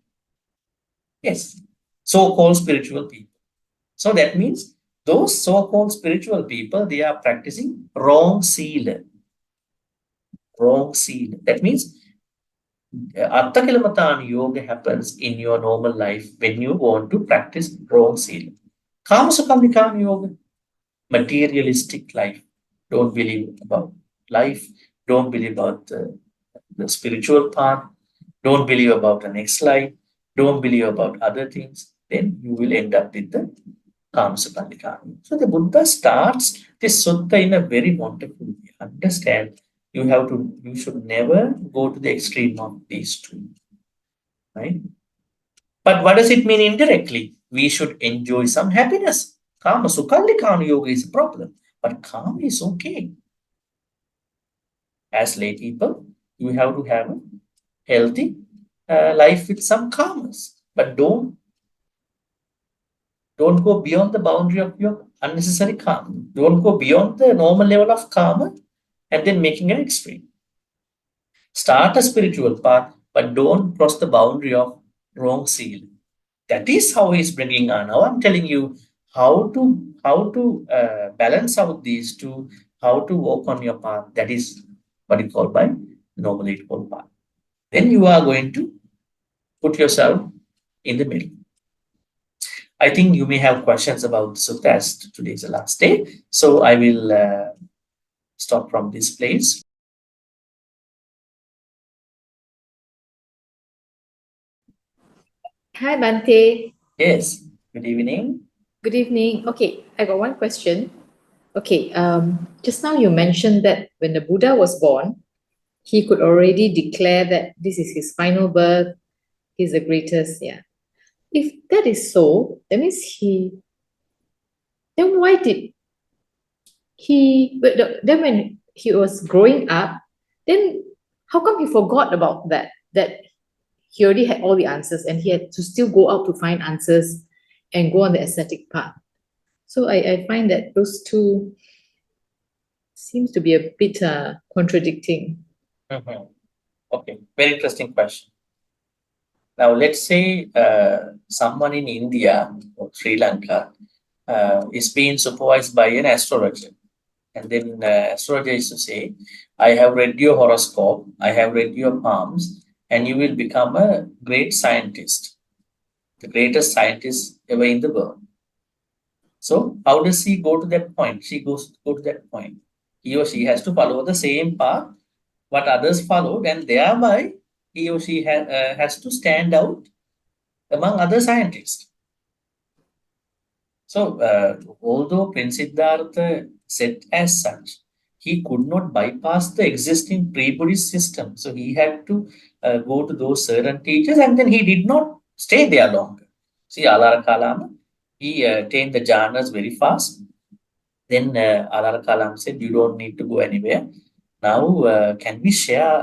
Yes, so-called spiritual people. So that means those so-called spiritual people, they are practicing wrong sila. Wrong sila. That means Atta Kilamatanu Yoga happens in your normal life when you want to practice wrong sila. Kamasukallikana Yoga, materialistic life. Don't believe about life. Don't believe about the spiritual path. Don't believe about the next life. Don't believe about other things. Then you will end up with the Kamasukallikana. So the Buddha starts this sutta in a very wonderful way. Understand, you should never go to the extreme of these two. Right? But what does it mean indirectly? We should enjoy some happiness. Kamasukallikana yoga is a problem, but calm is okay. As lay people, you have to have a healthy life with some calmness, but don't go beyond the boundary of your unnecessary calm. Don't go beyond the normal level of calm and then making an extreme. Start a spiritual path, but don't cross the boundary of wrong seal. That is how he's bringing on. Now I'm telling you how to balance out these two, how to walk on your path. That is what you call by Noble Eightfold Path. Then you are going to put yourself in the middle. I think you may have questions about Sutta as today is the last day. So I will stop from this place. Hi, Bante. Yes, good evening. Good evening. Okay, I got one question. Okay, just now you mentioned that when the Buddha was born, he could already declare that this is his final birth, he's the greatest. Yeah. If that is so, that means then why did then when he was growing up, then how come he forgot about that? That he already had all the answers and he had to still go out to find answers and go on the ascetic path. So I find that those two seems to be a bit contradicting. Okay, very interesting question. Now, let's say someone in India or Sri Lanka is being supervised by an astrologer. And then astrologer is to say, I have read your horoscope, I have read your palms, and you will become a great scientist, the greatest scientist ever in the world. So how does he go to that point? She goes to that point. He or she has to follow the same path what others followed, and thereby he or she has to stand out among other scientists. So although Prince Siddhartha said as such, he could not bypass the existing pre-Buddhist system. So he had to go to those certain teachers, and then he did not stay there longer. See, Alara Kalama, he attained the jhanas very fast. Then Alara Kalama said, "You don't need to go anywhere. Now, can we share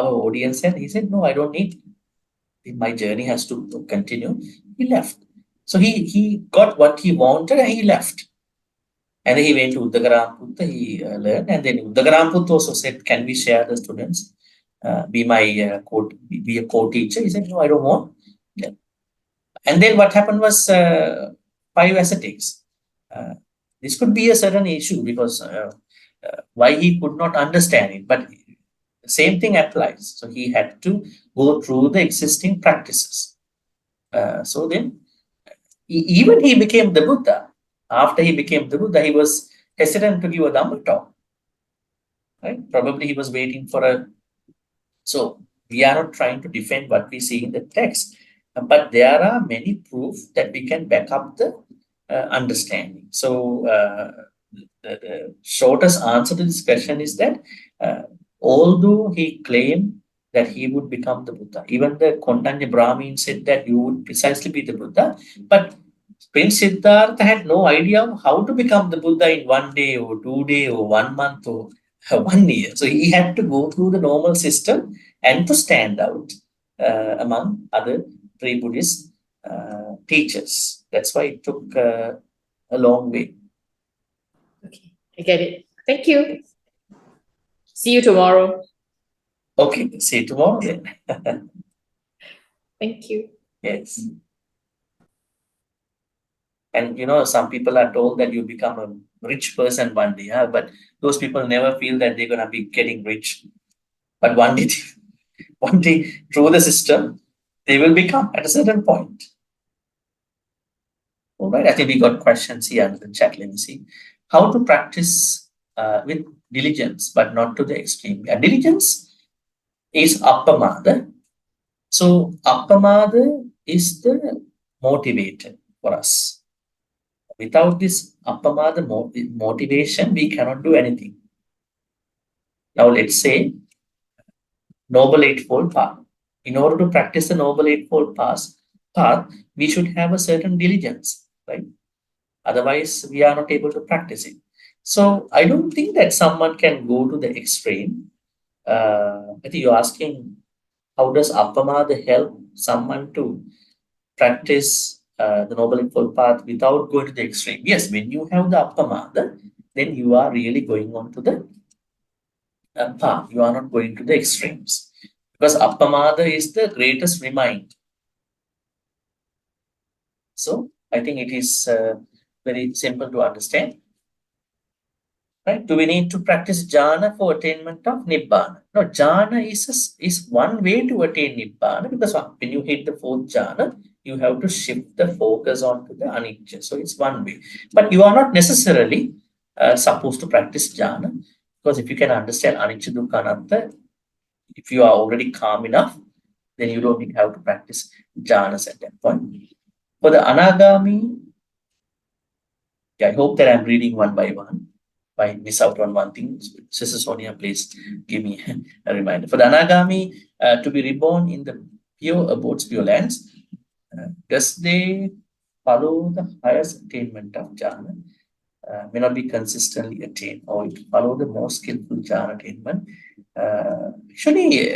our audience?" And he said, "No, I don't need. My journey has to continue." He left. So he got what he wanted and he left. And then he went to Uddagaramputta, he learned. And then Uddagaramputta also said, "Can we share the students? Be my be a co-teacher?" He said, "No, I don't want." Yeah. And then what happened was 5 ascetics. This could be a certain issue because why he could not understand it. But the same thing applies. So he had to go through the existing practices. So then, even he became the Buddha. After he became the Buddha, he was hesitant to give a Dhamma talk. Right? Probably he was waiting for a. So we are not trying to defend what we see in the text, but there are many proofs that we can back up the understanding. So the shortest answer to this question is that although he claimed that he would become the Buddha, even the Kondanya Brahmin said that you would precisely be the Buddha, but Prince Siddhartha had no idea of how to become the Buddha in 1 day or 2 days or 1 month or 1 year. So he had to go through the normal system and to stand out among other pre-Buddhist teachers. That's why it took a long way. Okay, I get it. Thank you. See you tomorrow. Okay, see you tomorrow then. Thank you. Yes. And some people are told that you become a rich person 1 day, but those people never feel that they're gonna be getting rich. But one day through the system, they will become at a certain point. All right, I think we got questions here in the chat. Let me see. How to practice with diligence, but not to the extreme. Yeah, diligence is appamada. So appamada is the motivator for us. Without this appamada motivation, we cannot do anything. Now let's say Noble Eightfold Path. In order to practice the Noble Eightfold path, we should have a certain diligence, right? Otherwise, we are not able to practice it. So I don't think that someone can go to the extreme. I think you're asking, how does appamada help someone to practice the Noble Eightfold Path without going to the extreme? Yes, when you have the appamada, then you are really going on to the path. You are not going to the extremes. Because appamada is the greatest reminder. So I think it is very simple to understand. Right? Do we need to practice jhana for attainment of nibbana? No, jhana is one way to attain nibbana, because when you hit the fourth jhana, you have to shift the focus onto the anicca. So it's one way. But you are not necessarily supposed to practice jhana, because if you can understand anicca, dukkha, anatta, if you are already calm enough, then you don't need have to practice jhanas at that point. For the anagami, I hope that I'm reading one by one. If I miss out on one thing, Sister Sonia, please give me a reminder. For the anagami to be reborn in the pure abodes, pure lands, does they follow the highest attainment of jhana? May not be consistently attained, or it follow the most skillful jhana attainment. Actually,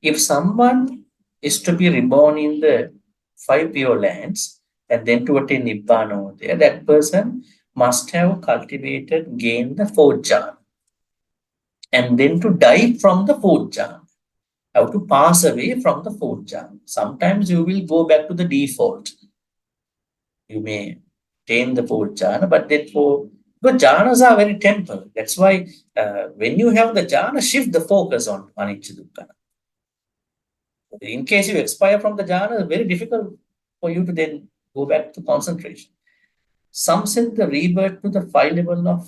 if someone is to be reborn in the 5 pure lands and then to attain nibbana over there, that person must have cultivated, gained the 4th jhana, and then to die from the 4th jhana, have to pass away from the 4th jhana. Sometimes you will go back to the default. You may attain the 4th jhana, but then but jhanas are very temporary. That's why when you have the jhana, shift the focus on anicca, dukkha. In case you expire from the jhana, it's very difficult for you to then go back to concentration. Some said the rebirth to the 5 level of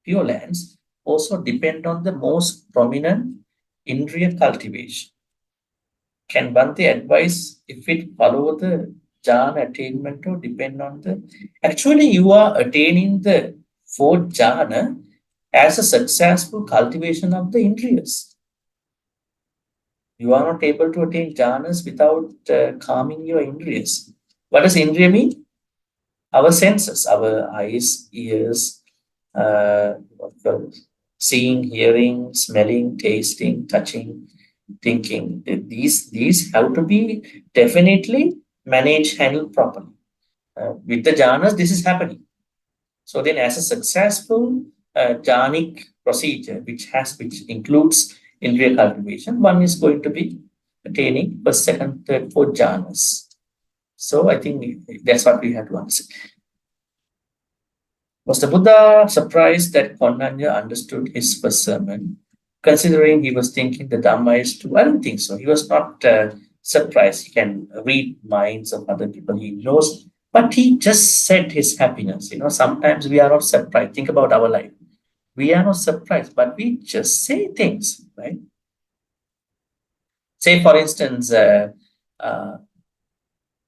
pure lands also depend on the most prominent indriya cultivation. Can Bhante advise if it follow the jhana attainment or depend on the... Actually, you are attaining the fourth jhana as a successful cultivation of the indriyas. You are not able to attain jhanas without calming your indriyas. What does indriya mean? Our senses, our eyes, ears, uh, seeing, hearing, smelling, tasting, touching, thinking. These have to be definitely managed, handled properly. With the jhanas, this is happening. So then, as a successful jhanic procedure, which includes indriya cultivation, one is going to be attaining first, second, third, fourth jhanas. So I think that's what we have to understand. Was the Buddha surprised that Konanya understood his first sermon, considering he was thinking the Dhamma is true? I don't think so. He was not surprised. He can read minds of other people. He knows, but he just said his happiness. Sometimes we are not surprised. Think about our life. We are not surprised, but we just say things, right? Say, for instance,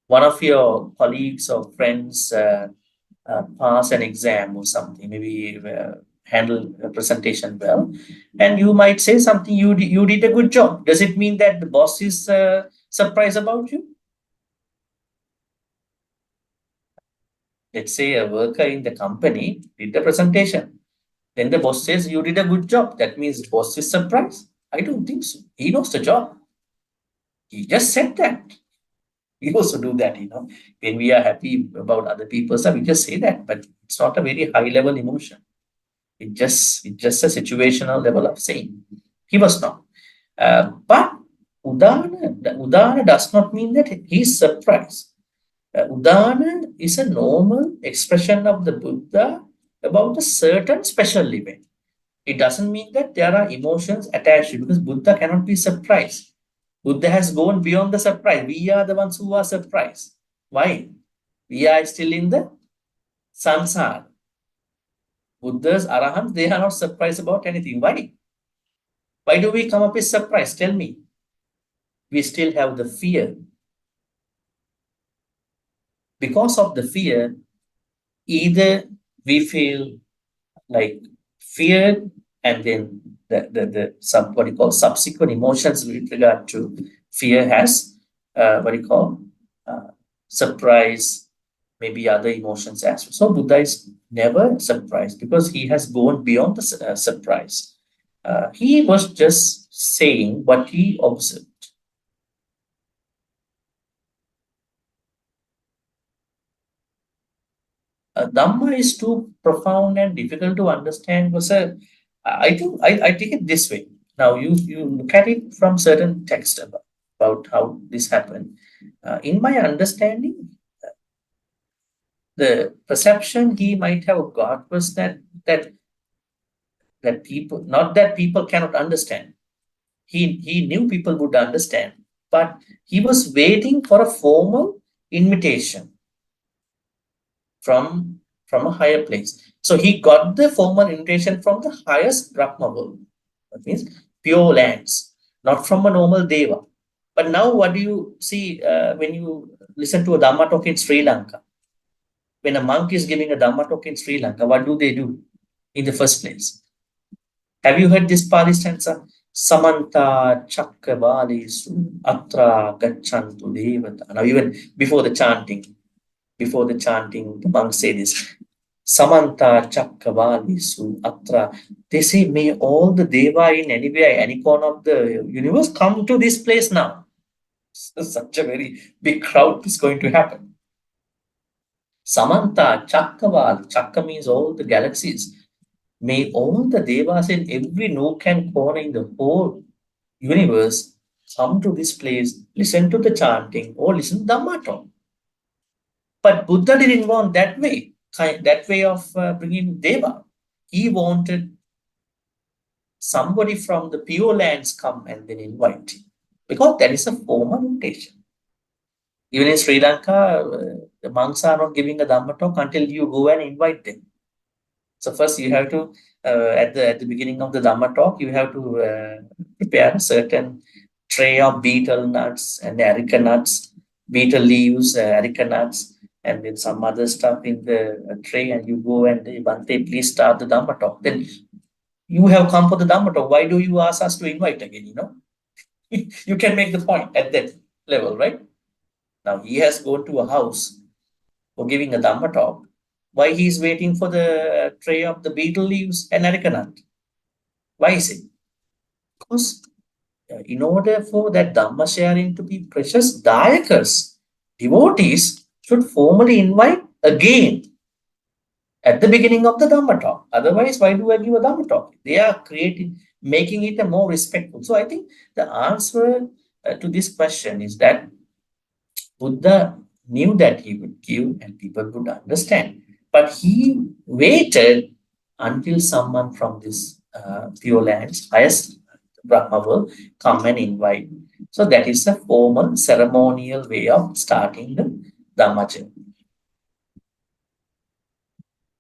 one of your colleagues or friends pass an exam or something, maybe handle a presentation well, and you might say something, you did a good job. Does it mean that the boss is surprised about you? Let's say a worker in the company did the presentation. Then the boss says, you did a good job. That means the boss is surprised? I don't think so. He knows the job. He just said that. We also do that, when we are happy about other people's stuff, we just say that, but it's not a very high level emotion. It's just a situational level of saying. He was not. But Udana does not mean that he is surprised. Udana is a normal expression of the Buddha about a certain special event. It doesn't mean that there are emotions attached to it, because Buddha cannot be surprised. Buddha has gone beyond the surprise. We are the ones who are surprised. Why? We are still in the samsara. Buddhas, Arahants, they are not surprised about anything. Why? Why do we come up with surprise? Tell me. We still have the fear. Because of the fear, either we feel like feared, and then the what you call subsequent emotions with regard to fear has surprise, maybe other emotions as well. So Buddha is never surprised because he has gone beyond the surprise. He was just saying what he observed. Dhamma is too profound and difficult to understand. I think I take it this way. Now you look at it from certain text about how this happened. In my understanding, the perception he might have got was that people, not that people cannot understand. He knew people would understand, but he was waiting for a formal invitation from a higher place. So he got the formal invitation from the highest Brahma world. That means pure lands, not from a normal Deva. But now what do you see when you listen to a Dhamma talk in Sri Lanka? When a monk is giving a Dhamma talk in Sri Lanka, what do they do in the first place? Have you heard this Pali stanza? Samanta Chakkavalisu Atra Gachantu Devata. Now even before the chanting, the monks say this. Samanta Chakkavalisu Atra. They say, may all the Deva in anywhere, any corner of the universe come to this place now. Such a very big crowd is going to happen. Samanta Chakkaval. Chakka means all the galaxies. May all the Devas in every nook and corner in the whole universe come to this place, listen to the chanting, or listen to Dhamma talk. But Buddha didn't want that way of bringing Deva. He wanted somebody from the pure lands come and then invite him, because that is a formal invitation. Even in Sri Lanka, the monks are not giving a Dhamma talk until you go and invite them. So first you have to, at the beginning of the Dhamma talk, you have to prepare a certain tray of betel nuts and areca nuts, betel leaves, areca nuts, and then some other stuff in the tray, and you go and Bhante, please start the Dhamma talk. Then you have come for the Dhamma talk. Why do you ask us to invite again? You can make the point at that level, right? Now he has gone to a house for giving a Dhamma talk. Why he is waiting for the tray of the betel leaves and arecanut? Why is it? Because in order for that Dhamma sharing to be precious, dayakas, devotees should formally invite again at the beginning of the Dhamma talk. Otherwise, why do I give a Dhamma talk? They are making it a more respectful. So I think the answer to this question is that Buddha knew that he would give and people would understand. But he waited until someone from this pure lands, highest Brahma will come and invite. So that is a formal ceremonial way of starting the Dhammacakkapavatthana.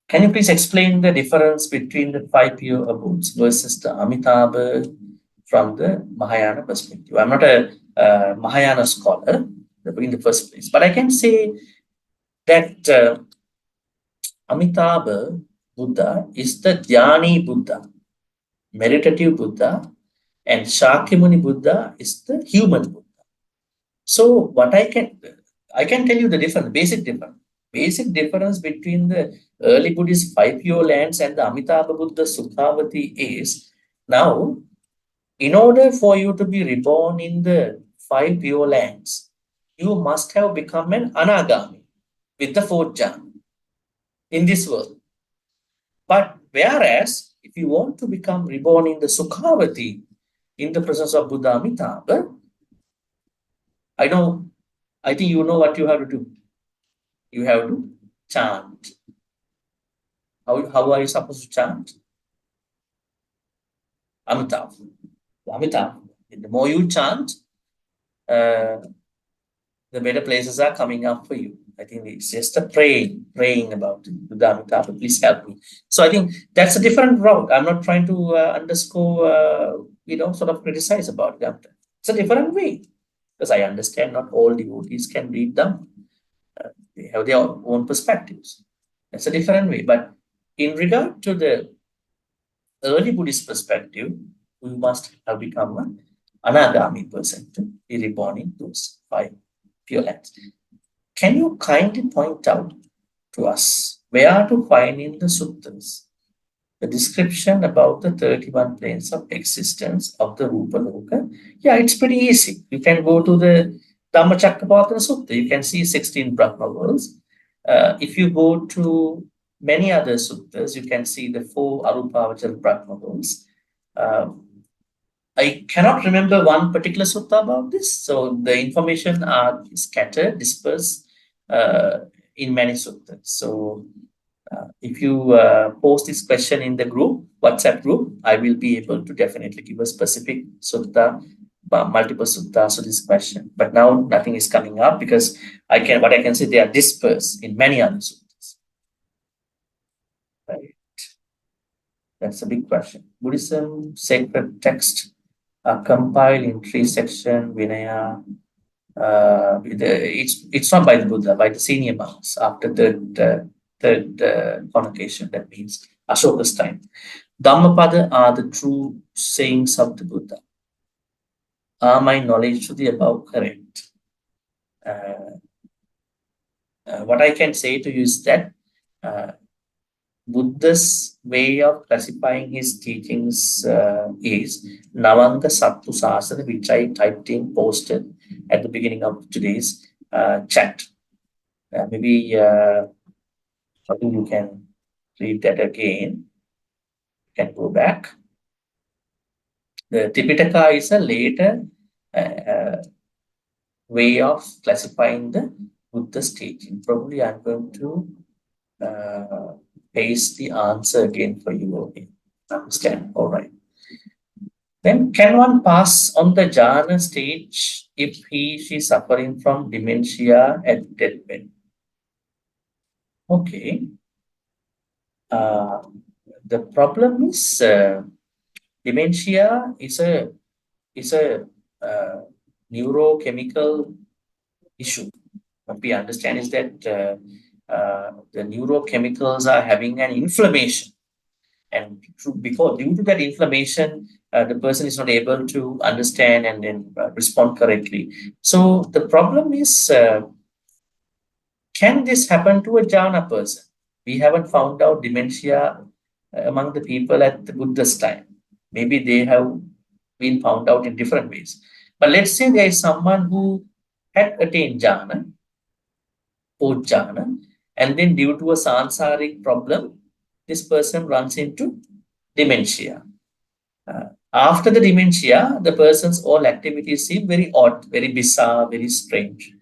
Can you please explain the difference between the 5 pure abodes versus the Amitabha from the Mahayana perspective? I'm not a Mahayana scholar in the first place, but I can say that Amitabha Buddha is the Dhyani Buddha, meditative Buddha, and Shakyamuni Buddha is the human Buddha. So what I can tell you the difference, basic difference between the early Buddhist 5 pure lands and the Amitabha Buddha Sukhavati is, now in order for you to be reborn in the 5 pure lands, you must have become an anagami with the 4th jhana in this world. But whereas if you want to become reborn in the Sukhavati in the presence of Buddha Amitabha, I think you know what you have to do. You have to chant. How are you supposed to chant? Amitabha. Amitabha. The more you chant, the better places are coming up for you. I think it's just a praying about it. Buddha Amitabha, please help me. So I think that's a different route. I'm not trying to underscore, sort of criticize about it. It's a different way. Because I understand not all devotees can read them. They have their own perspectives. That's a different way. But in regard to the early Buddhist perspective, we must have become an anagami person to be reborn in those 5 pure lands. Can you kindly point out to us where to find in the suttas the description about the 31 planes of existence of the Rupa Loka? Yeah, it's pretty easy. You can go to the Dhammacakkapavatthana Sutta. You can see 16 Brahma worlds. If you go to many other suttas, you can see the 4 Arupavachara Brahma worlds. I cannot remember one particular sutta about this. So the information are scattered, dispersed in many suttas. So if you post this question in the group, WhatsApp group, I will be able to definitely give a specific sutta, multiple suttas to this question. But now nothing is coming up because what I can say, they are dispersed in many other suttas. Right. That's a big question. Buddhism sacred text are compiled in 3 sections, Vinaya. It's not by the Buddha, by the senior monks after third convocation. That means Ashoka's time. Dhammapada are the true sayings of the Buddha. Are my knowledge to the above correct? What I can say to you is that Buddha's way of classifying his teachings is Navanga Sattu Sasana, which I typed in, posted at the beginning of today's chat. Maybe you can read that again. You can go back. The Tipitaka is a later way of classifying the Buddha's teaching. Probably I'm going to paste the answer again for you. Okay. Understand? All right. Then can one pass on the jhana stage if she is suffering from dementia at deathbed? Okay. The problem is dementia is a neurochemical issue. what we understand is that the neurochemicals are having an inflammation. And due to that inflammation, the person is not able to understand and then respond correctly. So the problem is, can this happen to a jhana person? We haven't found out dementia among the people at the Buddha's time. Maybe they have been found out in different ways. But let's say there is someone who had attained jhana, fourth jhana, and then due to a sansaric problem, this person runs into dementia. After the dementia, the person's all activities seem very odd, very bizarre, very strange.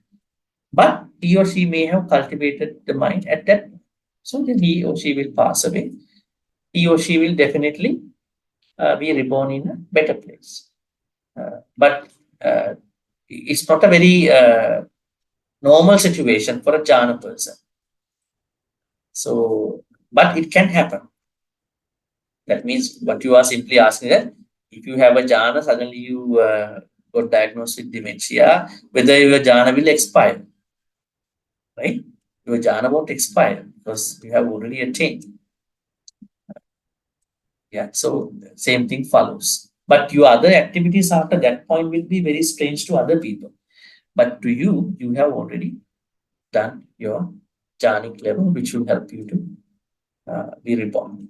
But he or she may have cultivated the mind at that point. So then he or she will pass away. He or she will definitely be reborn in a better place. But it's not a very normal situation for a jhana person. So, but it can happen. That means what you are simply asking that if you have a jhana, suddenly you got diagnosed with dementia, whether your jhana will expire, right? Your jhana won't expire because you have already attained. Yeah, so same thing follows. But your other activities after that point will be very strange to other people. But to you, you have already done your jhanic level, which will help you to be reborn.